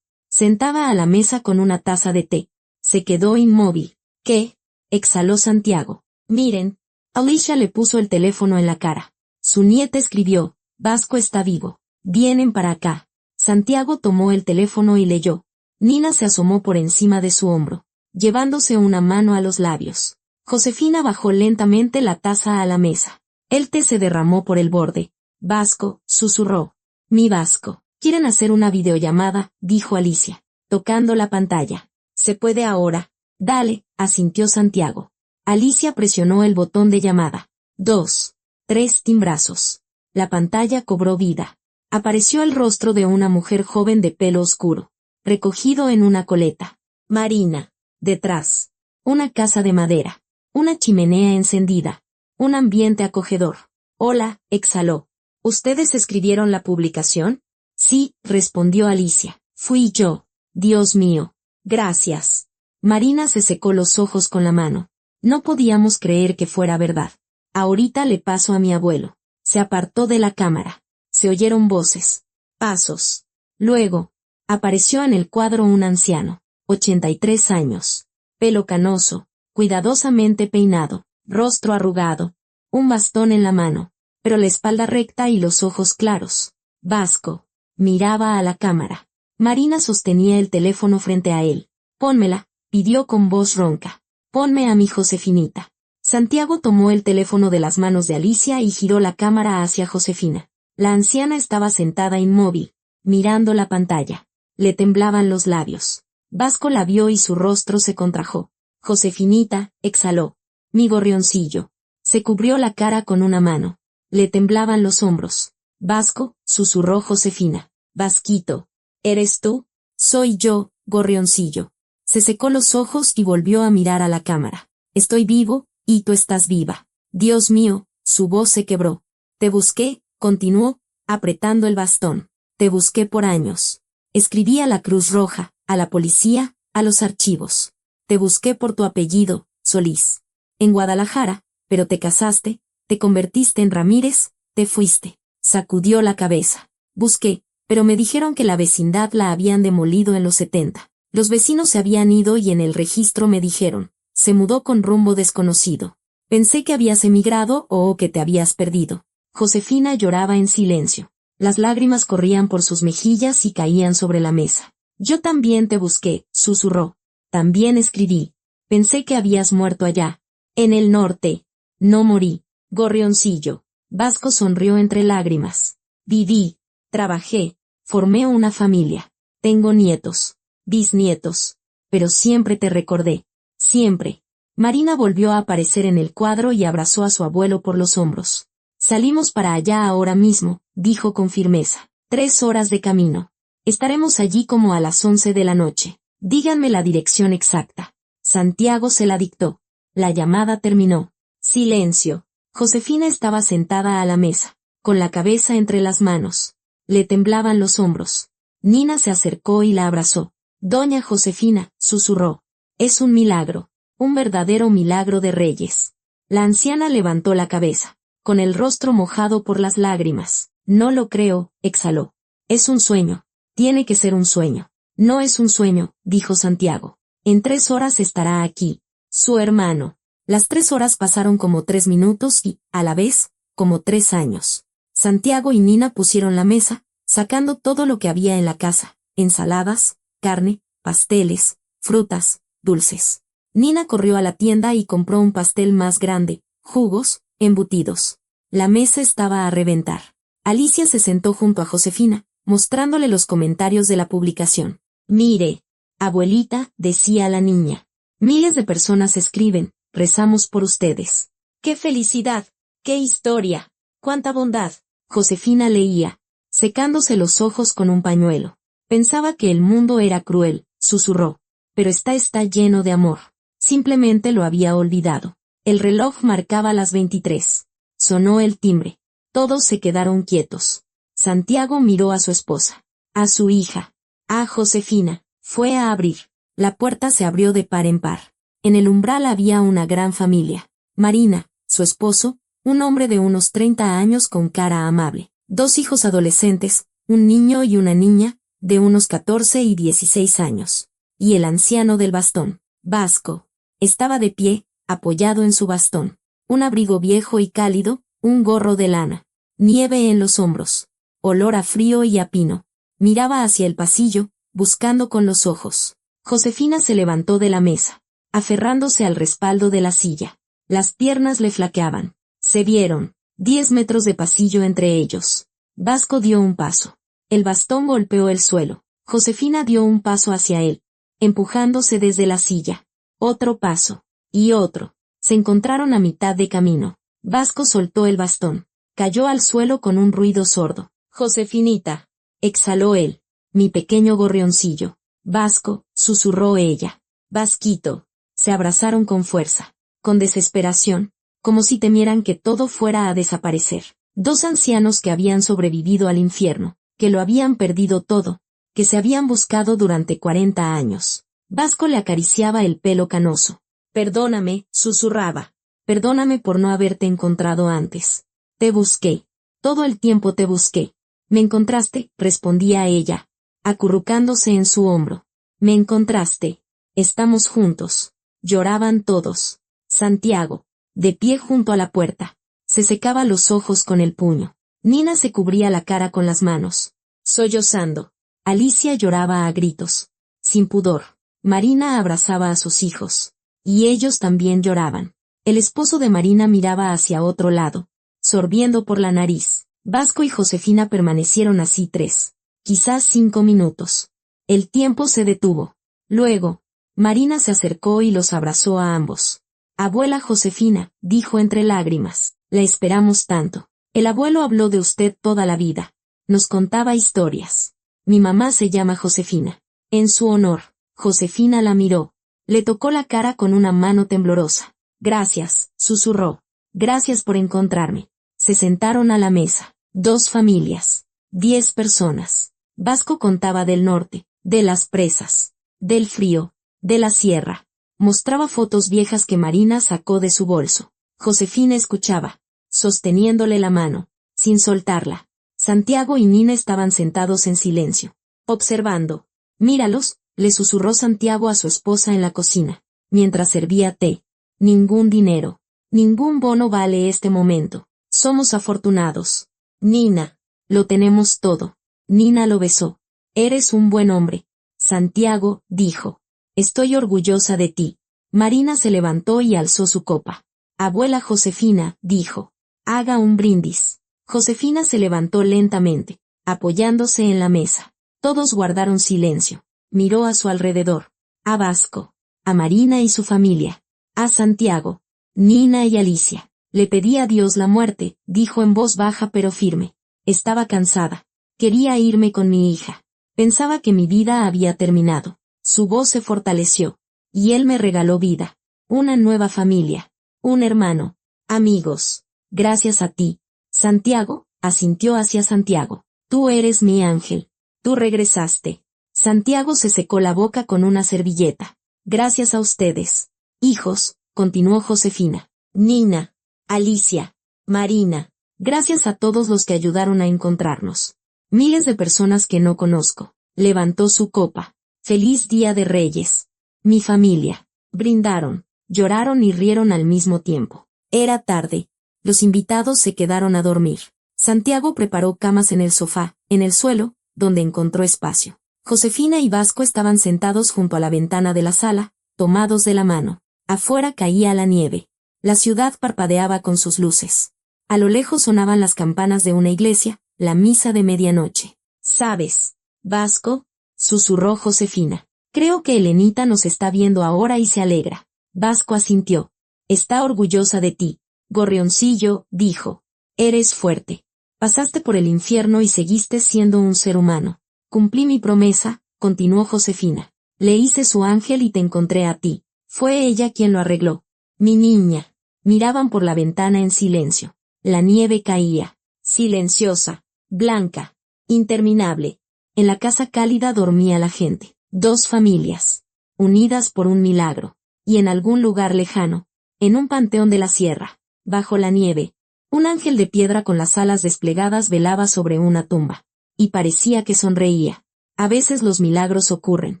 sentada a la mesa con una taza de té, se quedó inmóvil. ¿Qué? Exhaló Santiago. Miren. Alicia le puso el teléfono en la cara. Su nieta escribió, Vasco está vivo. Vienen para acá. Santiago tomó el teléfono y leyó. Nina se asomó por encima de su hombro, llevándose una mano a los labios. Josefina bajó lentamente la taza a la mesa. El té se derramó por el borde. Vasco, susurró. Mi Vasco. ¿Quieren hacer una videollamada?, dijo Alicia, tocando la pantalla. ¿Se puede ahora? Dale, asintió Santiago. Alicia presionó el botón de llamada. 2, 3 timbrazos. La pantalla cobró vida. Apareció el rostro de una mujer joven de pelo oscuro, recogido en una coleta. Marina. Detrás. Una casa de madera. Una chimenea encendida. Un ambiente acogedor. Hola, exhaló. ¿Ustedes escribieron la publicación? Sí, respondió Alicia. Fui yo. Dios mío. Gracias. Marina se secó los ojos con la mano. No podíamos creer que fuera verdad. Ahorita le paso a mi abuelo. Se apartó de la cámara. Se oyeron voces. Pasos. Luego, apareció en el cuadro un anciano. 83 años. Pelo canoso, cuidadosamente peinado, rostro arrugado, un bastón en la mano, pero la espalda recta y los ojos claros. Vasco. Miraba a la cámara. Marina sostenía el teléfono frente a él. Pónmela, pidió con voz ronca. Ponme a mi Josefinita. Santiago tomó el teléfono de las manos de Alicia y giró la cámara hacia Josefina. La anciana estaba sentada inmóvil, mirando la pantalla. Le temblaban los labios. Vasco la vio y su rostro se contrajo. Josefinita, exhaló. Mi gorrioncillo. Se cubrió la cara con una mano. Le temblaban los hombros. Vasco, susurró Josefina. Vasquito. ¿Eres tú? Soy yo, gorrioncillo. Se secó los ojos y volvió a mirar a la cámara. Estoy vivo, y tú estás viva. Dios mío, su voz se quebró. Te busqué, continuó, apretando el bastón. Te busqué por años. Escribí a la Cruz Roja, a la policía, a los archivos. Te busqué por tu apellido, Solís. En Guadalajara, pero te casaste, te convertiste en Ramírez, te fuiste. Sacudió la cabeza. Busqué, pero me dijeron que la vecindad la habían demolido en los 70. Los vecinos se habían ido y en el registro me dijeron, se mudó con rumbo desconocido. Pensé que habías emigrado o que te habías perdido. Josefina lloraba en silencio. Las lágrimas corrían por sus mejillas y caían sobre la mesa. Yo también te busqué, susurró. También escribí. Pensé que habías muerto allá. En el norte. No morí. Gorrioncillo. Vasco sonrió entre lágrimas. Viví. Trabajé. Formé una familia. Tengo nietos. Bisnietos. Pero siempre te recordé. Siempre. Marina volvió a aparecer en el cuadro y abrazó a su abuelo por los hombros. Salimos para allá ahora mismo, dijo con firmeza. 3 horas de camino. Estaremos allí como a las 11 de la noche. Díganme la dirección exacta. Santiago se la dictó. La llamada terminó. Silencio. Josefina estaba sentada a la mesa, con la cabeza entre las manos. Le temblaban los hombros. Nina se acercó y la abrazó. Doña Josefina, susurró. Es un milagro. Un verdadero milagro de reyes. La anciana levantó la cabeza, con el rostro mojado por las lágrimas. No lo creo, exhaló. Es un sueño. Tiene que ser un sueño. No es un sueño, dijo Santiago. En 3 horas estará aquí. Su hermano. Las 3 horas pasaron como 3 minutos y, a la vez, como 3 años. Santiago y Nina pusieron la mesa, sacando todo lo que había en la casa. Ensaladas, carne, pasteles, frutas, dulces. Nina corrió a la tienda y compró un pastel más grande, jugos, embutidos. La mesa estaba a reventar. Alicia se sentó junto a Josefina, mostrándole los comentarios de la publicación. Mire, abuelita, decía la niña. Miles de personas escriben, rezamos por ustedes. ¡Qué felicidad! ¡Qué historia! ¡Cuánta bondad! Josefina leía, secándose los ojos con un pañuelo. Pensaba que el mundo era cruel, susurró. Pero está lleno de amor. Simplemente lo había olvidado. El reloj marcaba las 23. Sonó el timbre. Todos se quedaron quietos. Santiago miró a su esposa, a su hija, a Josefina. Fue a abrir. La puerta se abrió de par en par. En el umbral había una gran familia. Marina, su esposo, un hombre de unos 30 años con cara amable, 2 hijos adolescentes, un niño y una niña, de unos 14 y 16 años. Y el anciano del bastón, Vasco. Estaba de pie, apoyado en su bastón. Un abrigo viejo y cálido, un gorro de lana. Nieve en los hombros. Olor a frío y a pino. Miraba hacia el pasillo, buscando con los ojos. Josefina se levantó de la mesa, aferrándose al respaldo de la silla. Las piernas le flaqueaban. Se vieron 10 metros de pasillo entre ellos. Vasco dio un paso. El bastón golpeó el suelo. Josefina dio un paso hacia él, empujándose desde la silla. Otro paso. Y otro. Se encontraron a mitad de camino. Vasco soltó el bastón. Cayó al suelo con un ruido sordo. Josefinita, exhaló él. Mi pequeño gorrioncillo. Vasco, susurró ella. Vasquito. Se abrazaron con fuerza, con desesperación, como si temieran que todo fuera a desaparecer. 2 ancianos que habían sobrevivido al infierno, que lo habían perdido todo, que se habían buscado durante 40 años. Vasco le acariciaba el pelo canoso. Perdóname, susurraba. Perdóname por no haberte encontrado antes. Te busqué. Todo el tiempo te busqué. Me encontraste, respondía ella, acurrucándose en su hombro. Me encontraste. Estamos juntos. Lloraban todos. Santiago, de pie junto a la puerta, se secaba los ojos con el puño. Nina se cubría la cara con las manos, sollozando. Alicia lloraba a gritos, sin pudor. Marina abrazaba a sus hijos. Y ellos también lloraban. El esposo de Marina miraba hacia otro lado, sorbiendo por la nariz. Vasco y Josefina permanecieron así 3, quizás 5 minutos. El tiempo se detuvo. Luego, Marina se acercó y los abrazó a ambos. Abuela Josefina, dijo entre lágrimas, la esperamos tanto. El abuelo habló de usted toda la vida. Nos contaba historias. Mi mamá se llama Josefina. En su honor, Josefina la miró. Le tocó la cara con una mano temblorosa. Gracias, susurró. Gracias por encontrarme. Se sentaron a la mesa. 2 familias. 10 personas. Vasco contaba del norte, de las presas, del frío, de la sierra. Mostraba fotos viejas que Marina sacó de su bolso. Josefina escuchaba, sosteniéndole la mano, sin soltarla. Santiago y Nina estaban sentados en silencio, observando. Míralos, le susurró Santiago a su esposa en la cocina, mientras servía té. Ningún dinero, ningún bono vale este momento. Somos afortunados. Nina, lo tenemos todo. Nina lo besó. Eres un buen hombre. Santiago, dijo. Estoy orgullosa de ti. Marina se levantó y alzó su copa. Abuela Josefina, dijo. Haga un brindis. Josefina se levantó lentamente, apoyándose en la mesa. Todos guardaron silencio. Miró a su alrededor. A Vasco. A Marina y su familia. A Santiago. Nina y Alicia. Le pedí a Dios la muerte, dijo en voz baja pero firme. Estaba cansada. Quería irme con mi hija. Pensaba que mi vida había terminado. Su voz se fortaleció. Y él me regaló vida. Una nueva familia. Un hermano. Amigos. Gracias a ti. Santiago, asintió hacia Santiago. Tú eres mi ángel. Tú regresaste. Santiago se secó la boca con una servilleta. Gracias a ustedes. Hijos, continuó Josefina. Nina. Alicia. Marina. Gracias a todos los que ayudaron a encontrarnos. Miles de personas que no conozco. Levantó su copa. Feliz Día de Reyes. Mi familia. Brindaron, lloraron y rieron al mismo tiempo. Era tarde. Los invitados se quedaron a dormir. Santiago preparó camas en el sofá, en el suelo, donde encontró espacio. Josefina y Vasco estaban sentados junto a la ventana de la sala, tomados de la mano. Afuera caía la nieve. La ciudad parpadeaba con sus luces. A lo lejos sonaban las campanas de una iglesia, la misa de medianoche. ¿Sabes, Vasco?, susurró Josefina. Creo que Elenita nos está viendo ahora y se alegra. Vasco asintió. Está orgullosa de ti. Gorrioncillo, dijo. Eres fuerte. Pasaste por el infierno y seguiste siendo un ser humano. Cumplí mi promesa, continuó Josefina. Le hice su ángel y te encontré a ti. Fue ella quien lo arregló. Mi niña. Miraban por la ventana en silencio. La nieve caía. Silenciosa. Blanca. Interminable. En la casa cálida dormía la gente. 2 familias. Unidas por un milagro. y en algún lugar lejano, en un panteón de la sierra, bajo la nieve, un ángel de piedra con las alas desplegadas velaba sobre una tumba, y parecía que sonreía. A veces los milagros ocurren,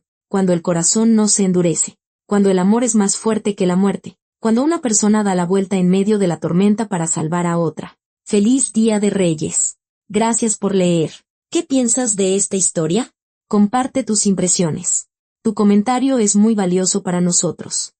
cuando el corazón no se endurece, cuando el amor es más fuerte que la muerte, cuando una persona da la vuelta en medio de la tormenta para salvar a otra. ¡Feliz Día de Reyes! Gracias por leer. ¿Qué piensas de esta historia? Comparte tus impresiones. Tu comentario es muy valioso para nosotros.